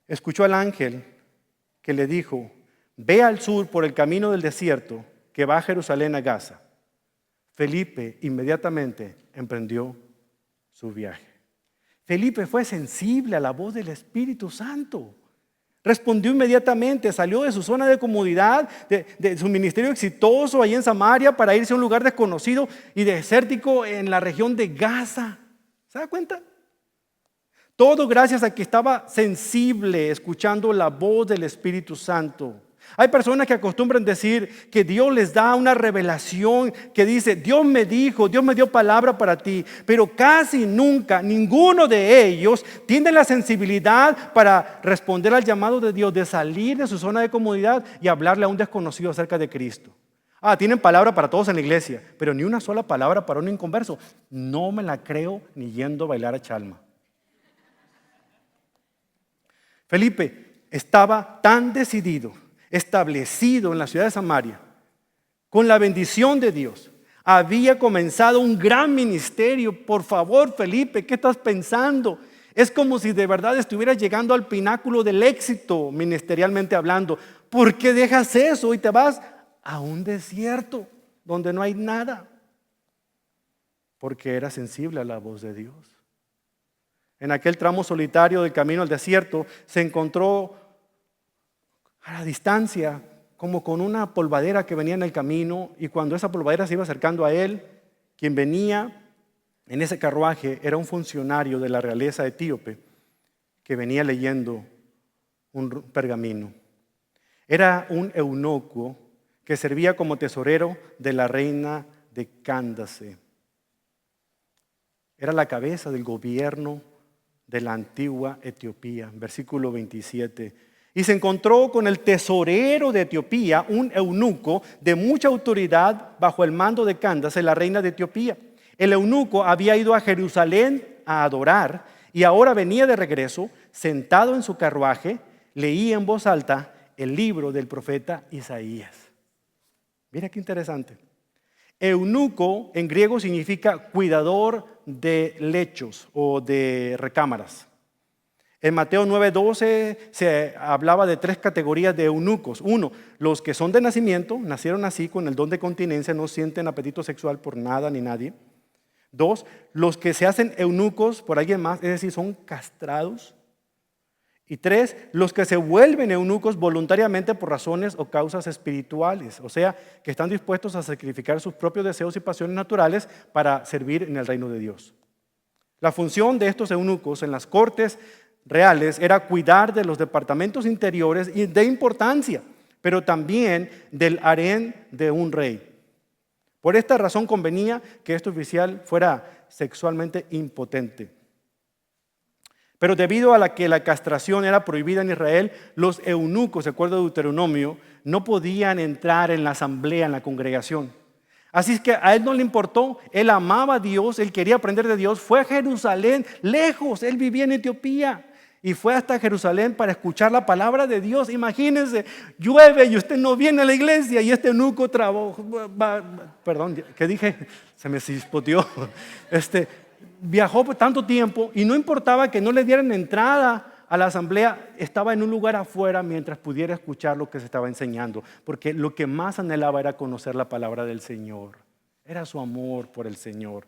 escuchó al ángel que le dijo, ve al sur por el camino del desierto que va a Jerusalén a Gaza, Felipe inmediatamente emprendió su viaje. Felipe fue sensible a la voz del Espíritu Santo. Respondió inmediatamente, salió de su zona de comodidad, de su ministerio exitoso ahí en Samaria, para irse a un lugar desconocido y desértico en la región de Gaza. ¿Se da cuenta? Todo gracias a que estaba sensible, escuchando la voz del Espíritu Santo. Hay personas que acostumbran decir que Dios les da una revelación que dice, Dios me dijo, Dios me dio palabra para ti, pero casi nunca, ninguno de ellos tiene la sensibilidad para responder al llamado de Dios, de salir de su zona de comodidad y hablarle a un desconocido acerca de Cristo. Tienen palabra para todos en la iglesia, pero ni una sola palabra para un inconverso. No me la creo ni yendo a bailar a Chalma. Felipe estaba tan decidido, establecido en la ciudad de Samaria, con la bendición de Dios. Había comenzado un gran ministerio. Por favor, Felipe, ¿qué estás pensando? Es como si de verdad estuvieras llegando al pináculo del éxito ministerialmente hablando. ¿Por qué dejas eso y te vas a un desierto donde no hay nada? Porque era sensible a la voz de Dios. En aquel tramo solitario del camino al desierto se encontró a la distancia como con una polvadera que venía en el camino, y cuando esa polvadera se iba acercando a él, quien venía en ese carruaje era un funcionario de la realeza etíope que venía leyendo un pergamino. Era un eunuco que servía como tesorero de la reina de Cándace. Era la cabeza del gobierno de la antigua Etiopía. Versículo 27. Y se encontró con el tesorero de Etiopía, un eunuco de mucha autoridad bajo el mando de Cándace, la reina de Etiopía. El eunuco había ido a Jerusalén a adorar y ahora venía de regreso, sentado en su carruaje, leía en voz alta el libro del profeta Isaías. Mira qué interesante. Eunuco en griego significa cuidador de lechos o de recámaras. En Mateo 9:12 se hablaba de 3 categorías de eunucos. 1, los que son de nacimiento, nacieron así con el don de continencia, no sienten apetito sexual por nada ni nadie. 2, los que se hacen eunucos por alguien más, es decir, son castrados. Y 3, los que se vuelven eunucos voluntariamente por razones o causas espirituales, o sea, que están dispuestos a sacrificar sus propios deseos y pasiones naturales para servir en el reino de Dios. La función de estos eunucos en las cortes reales era cuidar de los departamentos interiores y de importancia, pero también del harén de un rey. Por esta razón convenía que este oficial fuera sexualmente impotente. Pero debido a que la castración era prohibida en Israel, los eunucos, de acuerdo a Deuteronomio, no podían entrar en la asamblea, en la congregación. Así es que a él no le importó, él amaba a Dios, él quería aprender de Dios, fue a Jerusalén, lejos, él vivía en Etiopía. y fue hasta Jerusalén para escuchar la palabra de Dios. Imagínense, llueve y usted no viene a la iglesia y este eunuco perdón, ¿qué dije? Se me chispoteó. Viajó por tanto tiempo y no importaba que no le dieran entrada a la asamblea, estaba en un lugar afuera mientras pudiera escuchar lo que se estaba enseñando, porque lo que más anhelaba era conocer la palabra del Señor. Era su amor por el Señor.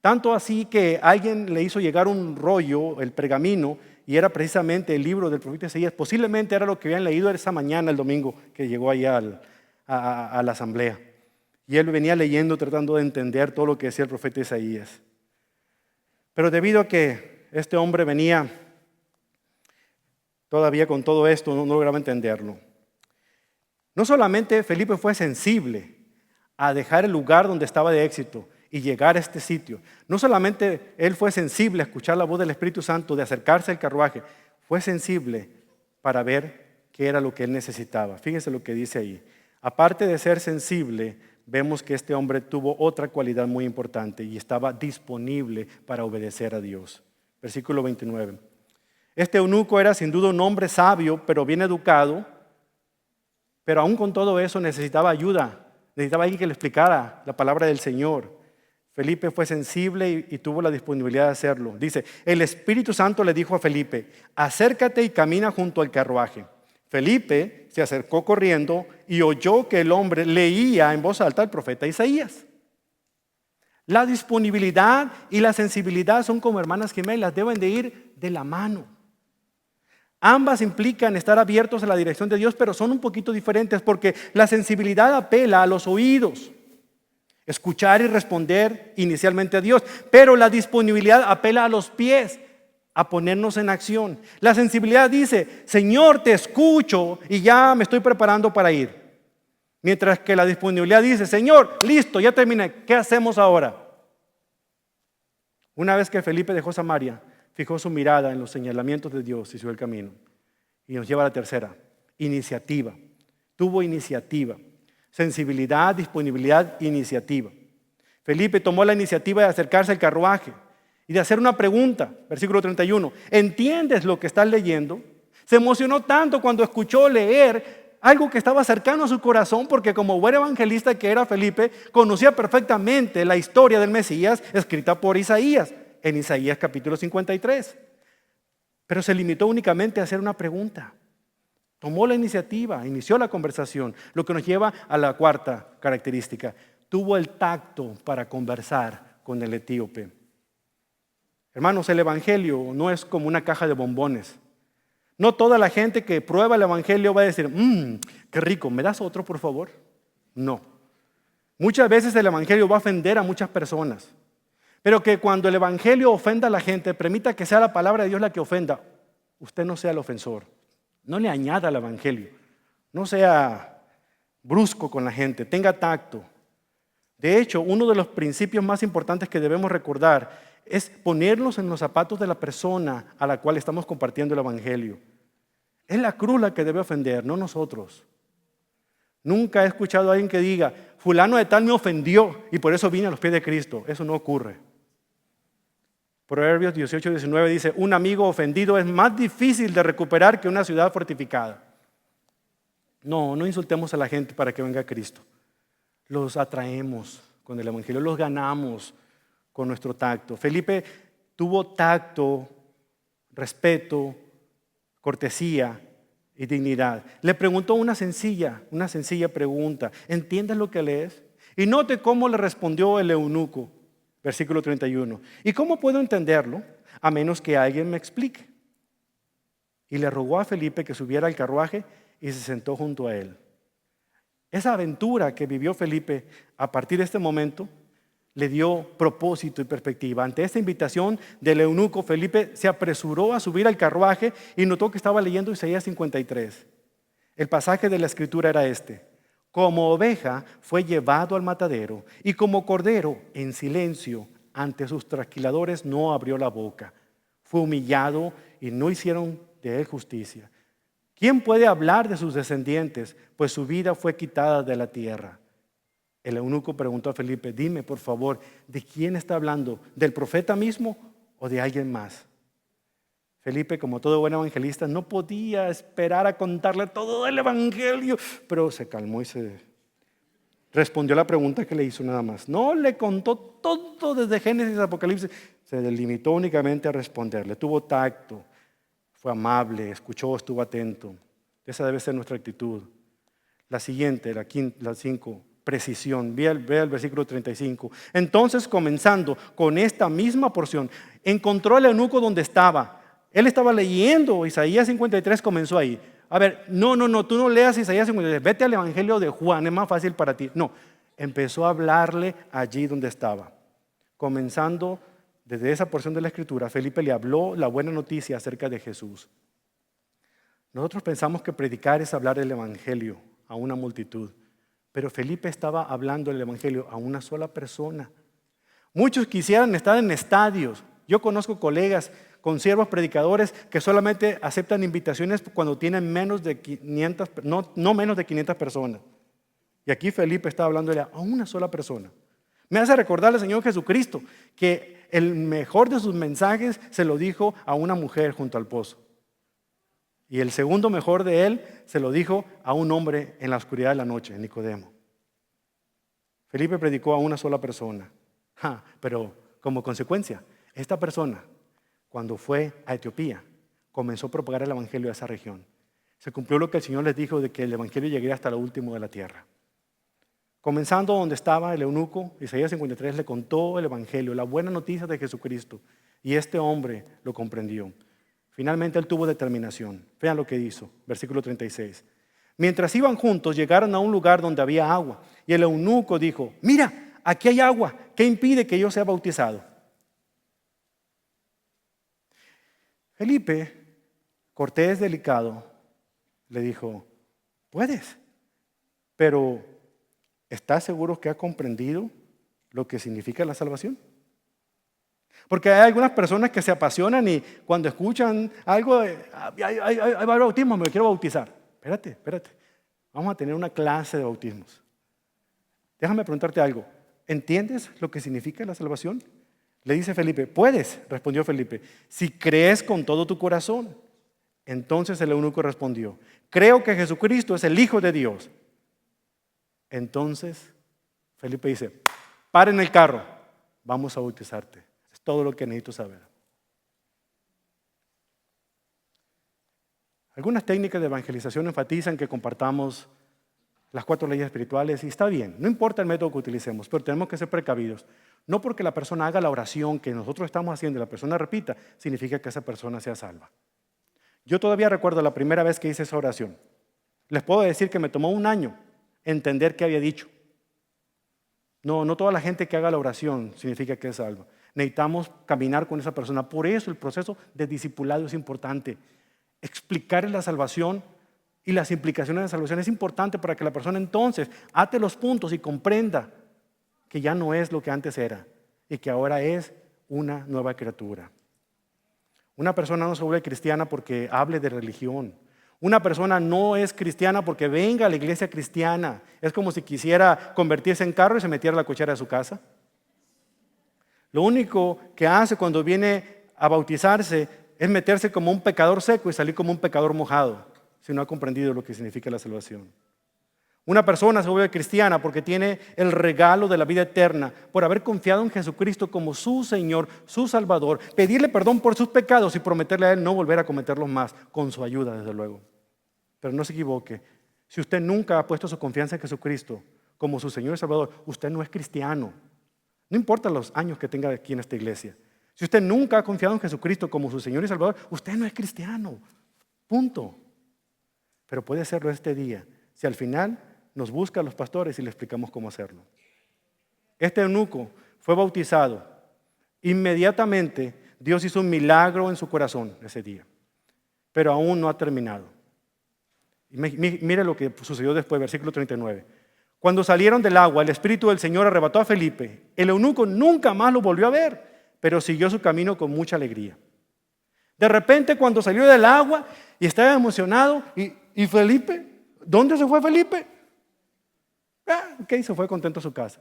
Tanto así que alguien le hizo llegar un rollo, el pergamino, y era precisamente el libro del profeta Isaías. Posiblemente era lo que habían leído esa mañana, el domingo, que llegó allá a la asamblea. Y él venía leyendo, tratando de entender todo lo que decía el profeta Isaías. Pero debido a que este hombre venía todavía con todo esto, no lograba entenderlo. No solamente Felipe fue sensible a dejar el lugar donde estaba de éxito y llegar a este sitio. No solamente él fue sensible a escuchar la voz del Espíritu Santo, de acercarse al carruaje, fue sensible para ver qué era lo que él necesitaba. Fíjense lo que dice ahí. Aparte de ser sensible, vemos que este hombre tuvo otra cualidad muy importante y estaba disponible para obedecer a Dios. Versículo 29. Este eunuco era sin duda un hombre sabio, pero bien educado, pero aún con todo eso necesitaba ayuda, necesitaba alguien que le explicara la palabra del Señor. Felipe fue sensible y tuvo la disponibilidad de hacerlo. Dice, el Espíritu Santo le dijo a Felipe, acércate y camina junto al carruaje. Felipe se acercó corriendo y oyó que el hombre leía en voz alta al profeta Isaías. La disponibilidad y la sensibilidad son como hermanas gemelas, deben de ir de la mano. Ambas implican estar abiertos a la dirección de Dios, pero son un poquito diferentes porque la sensibilidad apela a los oídos, escuchar y responder inicialmente a Dios, pero la disponibilidad apela a los pies, a ponernos en acción. La sensibilidad dice, Señor, te escucho y ya me estoy preparando para ir. Mientras que la disponibilidad dice, Señor, listo, ya terminé, ¿qué hacemos ahora? Una vez que Felipe dejó Samaria, fijó su mirada en los señalamientos de Dios y siguió el camino. Y nos lleva a la tercera, iniciativa. Tuvo iniciativa, sensibilidad, disponibilidad, iniciativa. Felipe tomó la iniciativa de acercarse al carruaje y de hacer una pregunta, versículo 31. ¿Entiendes lo que estás leyendo? Se emocionó tanto cuando escuchó leer algo que estaba cercano a su corazón, porque como buen evangelista que era Felipe, conocía perfectamente la historia del Mesías escrita por Isaías, en Isaías capítulo 53. Pero se limitó únicamente a hacer una pregunta. Tomó la iniciativa, inició la conversación, lo que nos lleva a la cuarta característica. Tuvo el tacto para conversar con el etíope. Hermanos, el evangelio no es como una caja de bombones. No toda la gente que prueba el evangelio va a decir, qué rico, ¿me das otro por favor? No. Muchas veces el evangelio va a ofender a muchas personas. Pero que cuando el evangelio ofenda a la gente, permita que sea la palabra de Dios la que ofenda. Usted no sea el ofensor. No le añada al evangelio. No sea brusco con la gente. Tenga tacto. De hecho, uno de los principios más importantes que debemos recordar es ponernos en los zapatos de la persona a la cual estamos compartiendo el evangelio. Es la cruz la que debe ofender, no nosotros. Nunca he escuchado a alguien que diga, fulano de tal me ofendió y por eso vine a los pies de Cristo. Eso no ocurre. Proverbios 18-19 dice, un amigo ofendido es más difícil de recuperar que una ciudad fortificada. No insultemos a la gente para que venga Cristo. Los atraemos con el evangelio, los ganamos con nuestro tacto. Felipe tuvo tacto, respeto, cortesía y dignidad. Le preguntó una sencilla pregunta. ¿Entiendes lo que lees? Y note cómo le respondió el eunuco. Versículo 31. ¿Y cómo puedo entenderlo? A menos que alguien me explique. Y le rogó a Felipe que subiera al carruaje y se sentó junto a él. Esa aventura que vivió Felipe a partir de este momento le dio propósito y perspectiva. Ante esta invitación del eunuco, Felipe se apresuró a subir al carruaje y notó que estaba leyendo Isaías 53. El pasaje de la escritura era este. Como oveja fue llevado al matadero y como cordero en silencio ante sus trasquiladores no abrió la boca. Fue humillado y no hicieron de él justicia. ¿Quién puede hablar de sus descendientes? Pues su vida fue quitada de la tierra. El eunuco preguntó a Felipe, dime por favor, ¿de quién está hablando? ¿Del profeta mismo o de alguien más? Felipe, como todo buen evangelista, no podía esperar a contarle todo el evangelio, pero se calmó y se respondió a la pregunta que le hizo nada más. No le contó todo desde Génesis a Apocalipsis, se limitó únicamente a responderle. Tuvo tacto, fue amable, escuchó, estuvo atento. Esa debe ser nuestra actitud. La siguiente, la 5, precisión. Vea el versículo 35. Entonces, comenzando con esta misma porción, encontró al eunuco donde estaba. Él estaba leyendo Isaías 53, comenzó ahí. A ver, no, tú no leas Isaías 53, vete al Evangelio de Juan, es más fácil para ti. No, empezó a hablarle allí donde estaba. Comenzando desde esa porción de la Escritura, Felipe le habló la buena noticia acerca de Jesús. Nosotros pensamos que predicar es hablar del Evangelio a una multitud, pero Felipe estaba hablando el Evangelio a una sola persona. Muchos quisieran estar en estadios. Yo conozco colegas con siervos predicadores que solamente aceptan invitaciones cuando tienen menos de 500, no menos de 500 personas. Y aquí Felipe está hablándole a una sola persona. Me hace recordar al Señor Jesucristo que el mejor de sus mensajes se lo dijo a una mujer junto al pozo. Y el segundo mejor de él se lo dijo a un hombre en la oscuridad de la noche, Nicodemo. Felipe predicó a una sola persona. Pero como consecuencia, esta persona, cuando fue a Etiopía, comenzó a propagar el evangelio a esa región. Se cumplió lo que el Señor les dijo de que el evangelio llegaría hasta lo último de la tierra. Comenzando donde estaba el eunuco, Isaías 53 le contó el evangelio, la buena noticia de Jesucristo, y este hombre lo comprendió. Finalmente él tuvo determinación. Vean lo que hizo, versículo 36. Mientras iban juntos, llegaron a un lugar donde había agua, y el eunuco dijo: mira, aquí hay agua, ¿qué impide que yo sea bautizado? Felipe, cortés, delicado, le dijo: puedes, pero ¿estás seguro que ha comprendido lo que significa la salvación? Porque hay algunas personas que se apasionan y cuando escuchan algo, hay bautismo, me quiero bautizar. Espérate, vamos a tener una clase de bautismos. Déjame preguntarte algo, ¿entiendes lo que significa la salvación? Le dice Felipe: puedes, respondió Felipe, si crees con todo tu corazón. Entonces el eunuco respondió: creo que Jesucristo es el Hijo de Dios. Entonces Felipe dice: paren el carro, vamos a bautizarte. Es todo lo que necesito saber. Algunas técnicas de evangelización enfatizan que compartamos las 4 leyes espirituales, y está bien, no importa el método que utilicemos, pero tenemos que ser precavidos. No porque la persona haga la oración que nosotros estamos haciendo y la persona repita, significa que esa persona sea salva. Yo todavía recuerdo la primera vez que hice esa oración. Les puedo decir que me tomó un año entender qué había dicho. No toda la gente que haga la oración significa que es salva. Necesitamos caminar con esa persona. Por eso el proceso de discipulado es importante. Explicarle la salvación y las implicaciones de la salvación es importante para que la persona entonces ate los puntos y comprenda que ya no es lo que antes era y que ahora es una nueva criatura. Una persona no se vuelve cristiana porque hable de religión. Una persona no es cristiana porque venga a la iglesia cristiana. Es como si quisiera convertirse en carro y se metiera a la cochera de su casa. Lo único que hace cuando viene a bautizarse es meterse como un pecador seco y salir como un pecador mojado, si no ha comprendido lo que significa la salvación. Una persona se vuelve cristiana porque tiene el regalo de la vida eterna, por haber confiado en Jesucristo como su Señor, su Salvador, pedirle perdón por sus pecados y prometerle a Él no volver a cometerlos más, con su ayuda, desde luego. Pero no se equivoque, si usted nunca ha puesto su confianza en Jesucristo como su Señor y Salvador, usted no es cristiano. No importa los años que tenga aquí en esta iglesia. Si usted nunca ha confiado en Jesucristo como su Señor y Salvador, usted no es cristiano. Punto. Pero puede hacerlo este día, si al final nos busca a los pastores y le explicamos cómo hacerlo. Este eunuco fue bautizado. Inmediatamente Dios hizo un milagro en su corazón ese día. Pero aún no ha terminado. Y mire lo que sucedió después, versículo 39. Cuando salieron del agua, el Espíritu del Señor arrebató a Felipe. El eunuco nunca más lo volvió a ver, pero siguió su camino con mucha alegría. De repente, cuando salió del agua y estaba emocionado, ¿y Felipe? ¿Dónde se fue Felipe? Se fue contento a su casa.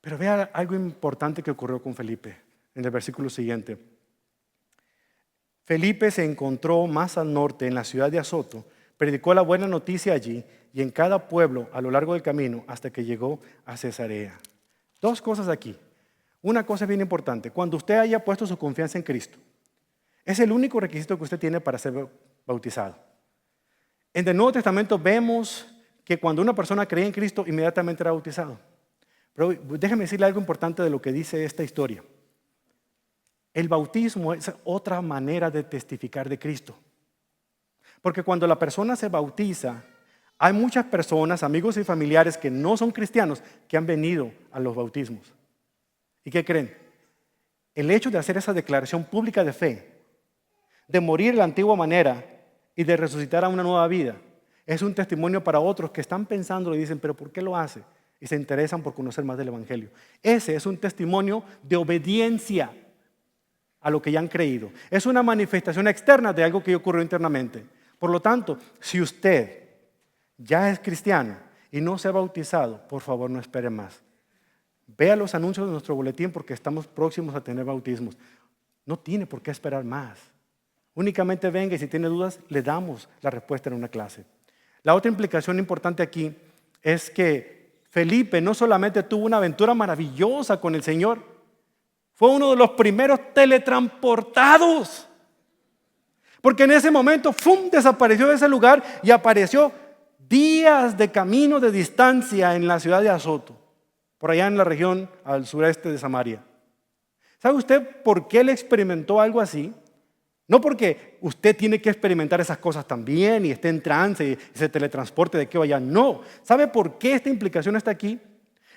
Pero vea algo importante que ocurrió con Felipe en el versículo siguiente. Felipe se encontró más al norte, en la ciudad de Azoto, predicó la buena noticia allí y en cada pueblo a lo largo del camino hasta que llegó a Cesarea. Dos cosas aquí. Una cosa es bien importante. Cuando usted haya puesto su confianza en Cristo, es el único requisito que usted tiene para ser bautizado. En el Nuevo Testamento vemos que cuando una persona cree en Cristo, inmediatamente era bautizado. Pero déjeme decirle algo importante de lo que dice esta historia. El bautismo es otra manera de testificar de Cristo. Porque cuando la persona se bautiza, hay muchas personas, amigos y familiares que no son cristianos, que han venido a los bautismos. ¿Y qué creen? El hecho de hacer esa declaración pública de fe, de morir de la antigua manera y de resucitar a una nueva vida, es un testimonio para otros que están pensando y dicen, ¿pero por qué lo hace? Y se interesan por conocer más del Evangelio. Ese es un testimonio de obediencia a lo que ya han creído. Es una manifestación externa de algo que ocurrió internamente. Por lo tanto, si usted ya es cristiano y no se ha bautizado, por favor no espere más. Vea los anuncios de nuestro boletín porque estamos próximos a tener bautismos. No tiene por qué esperar más. Únicamente venga y si tiene dudas, le damos la respuesta en una clase. La otra implicación importante aquí es que Felipe no solamente tuvo una aventura maravillosa con el Señor, fue uno de los primeros teletransportados. Porque en ese momento, ¡fum!, desapareció de ese lugar y apareció días de camino de distancia en la ciudad de Azoto, por allá en la región al sureste de Samaria. ¿Sabe usted por qué él experimentó algo así? No porque usted tiene que experimentar esas cosas también y esté en trance y se teletransporte de aquí o allá. No. ¿Sabe por qué esta implicación está aquí?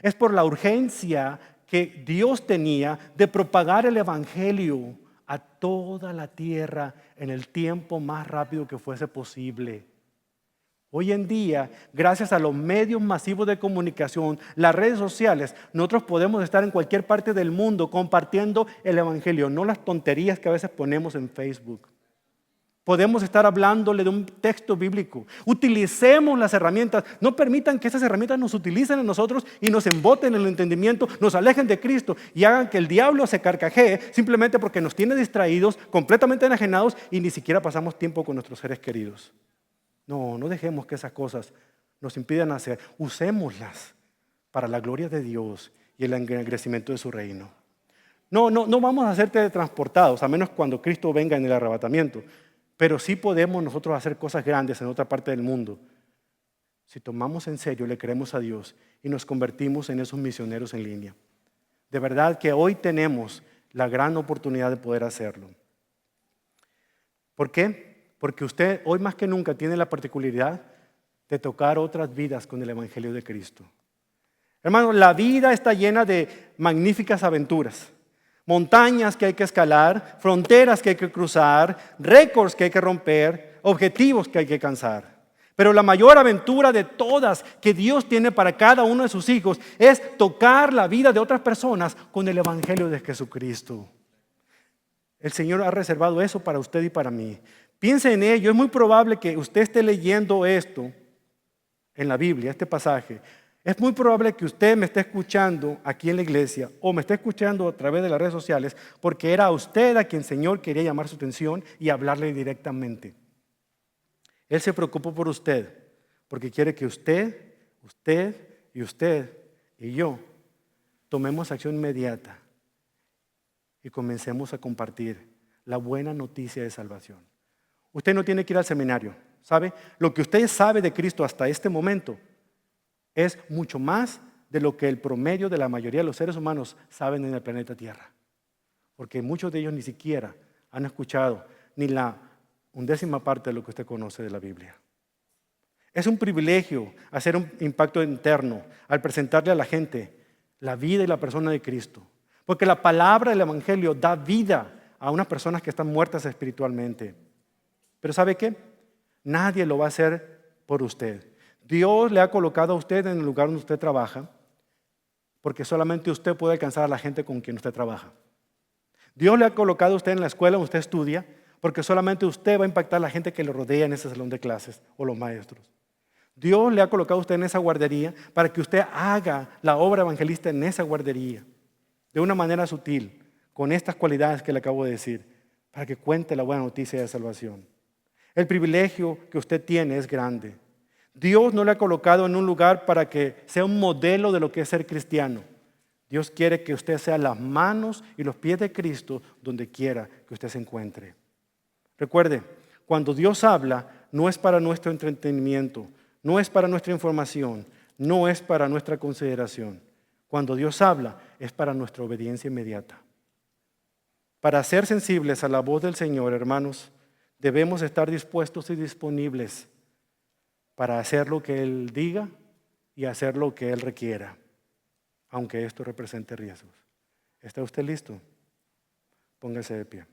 Es por la urgencia que Dios tenía de propagar el Evangelio a toda la tierra en el tiempo más rápido que fuese posible. Hoy en día, gracias a los medios masivos de comunicación, las redes sociales, nosotros podemos estar en cualquier parte del mundo compartiendo el Evangelio, no las tonterías que a veces ponemos en Facebook. Podemos estar hablándole de un texto bíblico. Utilicemos las herramientas. No permitan que esas herramientas nos utilicen a nosotros y nos emboten en el entendimiento, nos alejen de Cristo y hagan que el diablo se carcajee simplemente porque nos tiene distraídos, completamente enajenados y ni siquiera pasamos tiempo con nuestros seres queridos. No dejemos que esas cosas nos impidan hacer. Usémoslas para la gloria de Dios y el engrandecimiento de su reino. No vamos a ser teletransportados, a menos cuando Cristo venga en el arrebatamiento. Pero sí podemos nosotros hacer cosas grandes en otra parte del mundo. Si tomamos en serio, le creemos a Dios y nos convertimos en esos misioneros en línea. De verdad que hoy tenemos la gran oportunidad de poder hacerlo. ¿Por qué? Porque usted hoy más que nunca tiene la particularidad de tocar otras vidas con el Evangelio de Cristo. Hermano, la vida está llena de magníficas aventuras. Montañas que hay que escalar, fronteras que hay que cruzar, récords que hay que romper, objetivos que hay que alcanzar. Pero la mayor aventura de todas que Dios tiene para cada uno de sus hijos es tocar la vida de otras personas con el Evangelio de Jesucristo. El Señor ha reservado eso para usted y para mí. Piense en ello. Es muy probable que usted esté leyendo esto en la Biblia, este pasaje. Es muy probable que usted me esté escuchando aquí en la iglesia o me esté escuchando a través de las redes sociales porque era a usted a quien el Señor quería llamar su atención y hablarle directamente. Él se preocupó por usted porque quiere que usted y yo tomemos acción inmediata y comencemos a compartir la buena noticia de salvación. Usted no tiene que ir al seminario, ¿sabe? Lo que usted sabe de Cristo hasta este momento es mucho más de lo que el promedio de la mayoría de los seres humanos saben en el planeta Tierra. Porque muchos de ellos ni siquiera han escuchado ni la 1/10 parte de lo que usted conoce de la Biblia. Es un privilegio hacer un impacto interno al presentarle a la gente la vida y la persona de Cristo. Porque la palabra del Evangelio da vida a unas personas que están muertas espiritualmente. Pero ¿sabe qué? Nadie lo va a hacer por usted. Dios le ha colocado a usted en el lugar donde usted trabaja porque solamente usted puede alcanzar a la gente con quien usted trabaja. Dios le ha colocado a usted en la escuela donde usted estudia porque solamente usted va a impactar a la gente que le rodea en ese salón de clases o los maestros. Dios le ha colocado a usted en esa guardería para que usted haga la obra evangelista en esa guardería de una manera sutil, con estas cualidades que le acabo de decir. para que cuente la buena noticia de salvación. El privilegio que usted tiene es grande. Dios no le ha colocado en un lugar para que sea un modelo de lo que es ser cristiano. Dios quiere que usted sea las manos y los pies de Cristo donde quiera que usted se encuentre. Recuerde, cuando Dios habla, no es para nuestro entretenimiento, no es para nuestra información, no es para nuestra consideración. Cuando Dios habla, es para nuestra obediencia inmediata. Para ser sensibles a la voz del Señor, hermanos, debemos estar dispuestos y disponibles para hacer lo que Él diga y hacer lo que Él requiera, aunque esto represente riesgos. ¿Está usted listo? Póngase de pie.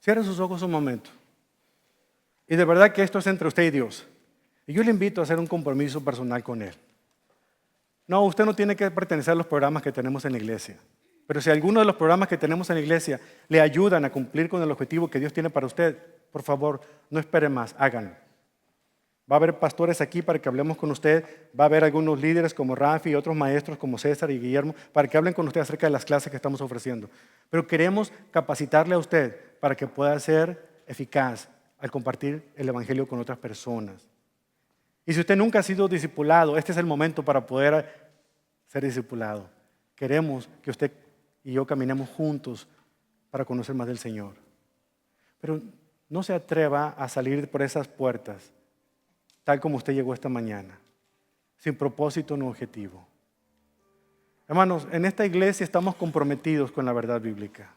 Cierre sus ojos un momento. Y de verdad que esto es entre usted y Dios. Y yo le invito a hacer un compromiso personal con Él. No, usted no tiene que pertenecer a los programas que tenemos en la iglesia. Pero si alguno de los programas que tenemos en la iglesia le ayudan a cumplir con el objetivo que Dios tiene para usted, por favor, no espere más, háganlo. Va a haber pastores aquí para que hablemos con usted. Va a haber algunos líderes como Rafi y otros maestros como César y Guillermo para que hablen con usted acerca de las clases que estamos ofreciendo. Pero queremos capacitarle a usted para que pueda ser eficaz al compartir el evangelio con otras personas. Y si usted nunca ha sido discipulado, este es el momento para poder ser discipulado. Queremos que usted y yo caminemos juntos para conocer más del Señor. Pero no se atreva a salir por esas puertas tal como usted llegó esta mañana, sin propósito ni objetivo. Hermanos, en esta iglesia estamos comprometidos con la verdad bíblica.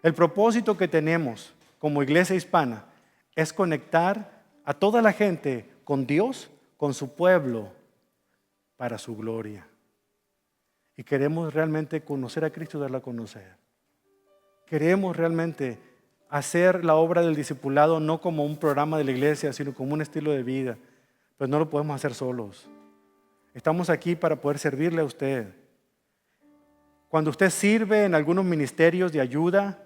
El propósito que tenemos como iglesia hispana es conectar a toda la gente con Dios, con su pueblo, para su gloria. Y queremos realmente conocer a Cristo y darlo a conocer. Queremos realmente hacer la obra del discipulado no como un programa de la iglesia, sino como un estilo de vida. Pues no lo podemos hacer solos. Estamos aquí para poder servirle a usted. Cuando usted sirve en algunos ministerios de ayuda,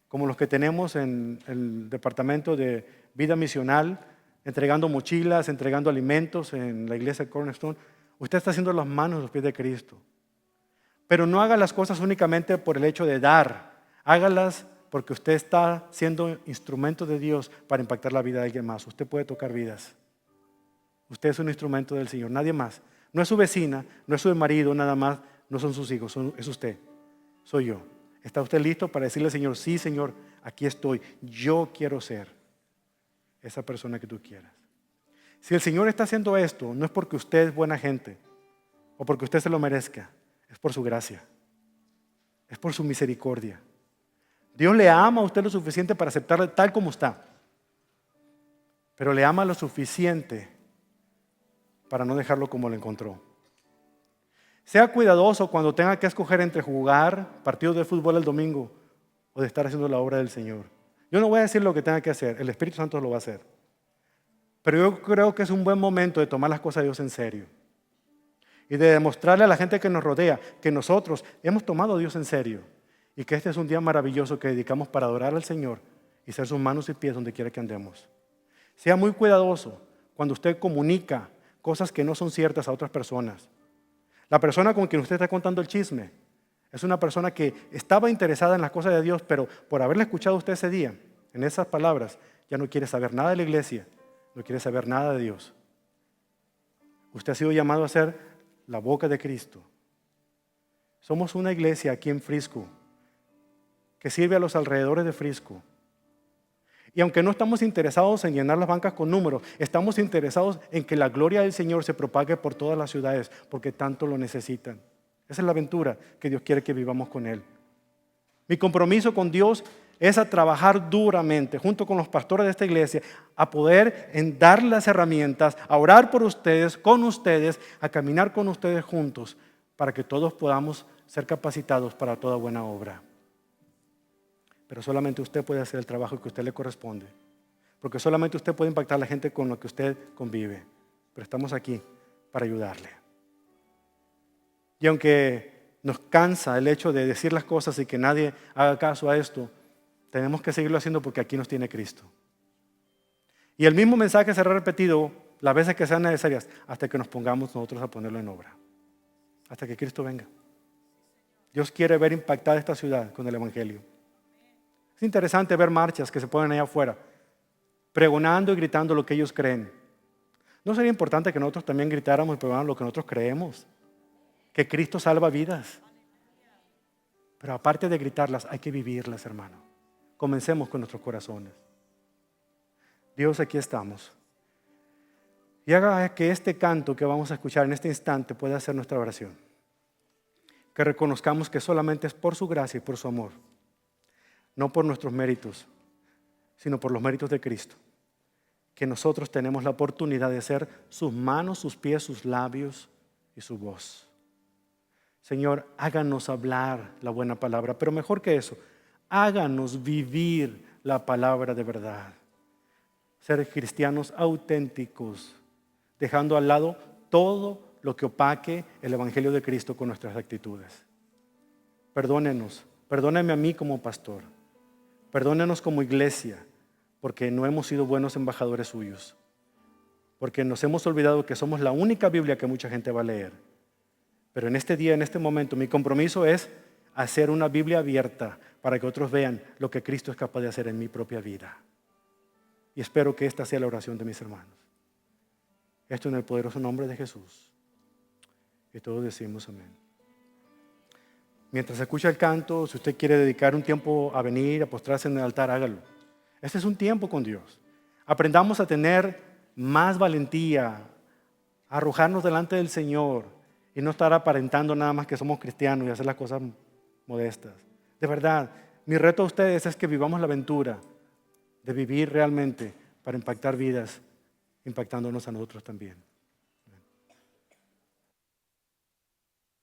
como los que tenemos en el departamento de vida misional, entregando mochilas, entregando alimentos en la iglesia de Cornerstone, usted está haciendo las manos a los pies de Cristo. Pero no haga las cosas únicamente por el hecho de dar. Hágalas porque usted está siendo instrumento de Dios para impactar la vida de alguien más. Usted puede tocar vidas. Usted es un instrumento del Señor, nadie más. No es su vecina, no es su marido, nada más, no son sus hijos, es usted, soy yo. ¿Está usted listo para decirle al Señor, sí, Señor, aquí estoy, yo quiero ser esa persona que tú quieras? Si el Señor está haciendo esto, no es porque usted es buena gente o porque usted se lo merezca, es por su gracia, es por su misericordia. Dios le ama a usted lo suficiente para aceptarle tal como está, pero le ama lo suficiente para no dejarlo como lo encontró. Sea cuidadoso cuando tenga que escoger entre jugar partidos de fútbol el domingo o de estar haciendo la obra del Señor. Yo no voy a decir lo que tenga que hacer, el Espíritu Santo lo va a hacer. Pero yo creo que es un buen momento de tomar las cosas de Dios en serio y de demostrarle a la gente que nos rodea que nosotros hemos tomado a Dios en serio y que este es un día maravilloso que dedicamos para adorar al Señor y ser sus manos y pies donde quiera que andemos. Sea muy cuidadoso cuando usted comunica cosas que no son ciertas a otras personas. La persona con quien usted está contando el chisme es una persona que estaba interesada en las cosas de Dios, pero por haberle escuchado a usted ese día, en esas palabras, ya no quiere saber nada de la iglesia, no quiere saber nada de Dios. Usted ha sido llamado a ser la boca de Cristo. Somos una iglesia aquí en Frisco que sirve a los alrededores de Frisco. Y aunque no estamos interesados en llenar las bancas con números, estamos interesados en que la gloria del Señor se propague por todas las ciudades, porque tanto lo necesitan. Esa es la aventura que Dios quiere que vivamos con Él. Mi compromiso con Dios es a trabajar duramente, junto con los pastores de esta iglesia, a poder dar las herramientas, a orar por ustedes, con ustedes, a caminar con ustedes juntos, para que todos podamos ser capacitados para toda buena obra. Pero solamente usted puede hacer el trabajo que a usted le corresponde. Porque solamente usted puede impactar a la gente con la que usted convive. Pero estamos aquí para ayudarle. Y aunque nos cansa el hecho de decir las cosas y que nadie haga caso a esto, tenemos que seguirlo haciendo porque aquí nos tiene Cristo. Y el mismo mensaje será repetido las veces que sean necesarias hasta que nos pongamos nosotros a ponerlo en obra. Hasta que Cristo venga. Dios quiere ver impactada esta ciudad con el Evangelio. Es interesante ver marchas que se ponen allá afuera, pregonando y gritando lo que ellos creen. ¿No sería importante que nosotros también gritáramos y pregonáramos lo que nosotros creemos? Que Cristo salva vidas. Pero aparte de gritarlas, hay que vivirlas, hermano. Comencemos con nuestros corazones. Dios, aquí estamos. Y haga que este canto que vamos a escuchar en este instante pueda ser nuestra oración. Que reconozcamos que solamente es por su gracia y por su amor. No por nuestros méritos, sino por los méritos de Cristo. Que nosotros tenemos la oportunidad de ser sus manos, sus pies, sus labios y su voz. Señor, háganos hablar la buena palabra, pero mejor que eso, háganos vivir la palabra de verdad. Ser cristianos auténticos, dejando al lado todo lo que opaque el Evangelio de Cristo con nuestras actitudes. Perdónenos, perdóneme a mí como pastor, perdónenos como iglesia, porque no hemos sido buenos embajadores suyos, porque nos hemos olvidado que somos la única Biblia que mucha gente va a leer. Pero en este día, en este momento, mi compromiso es hacer una Biblia abierta para que otros vean lo que Cristo es capaz de hacer en mi propia vida. Y espero que esta sea la oración de mis hermanos. Esto en el poderoso nombre de Jesús. Y todos decimos amén. Mientras escucha el canto, si usted quiere dedicar un tiempo a venir, a postrarse en el altar, hágalo. Este es un tiempo con Dios. Aprendamos a tener más valentía, a arrojarnos delante del Señor y no estar aparentando nada más que somos cristianos y hacer las cosas modestas. De verdad, mi reto a ustedes es que vivamos la aventura de vivir realmente para impactar vidas, impactándonos a nosotros también.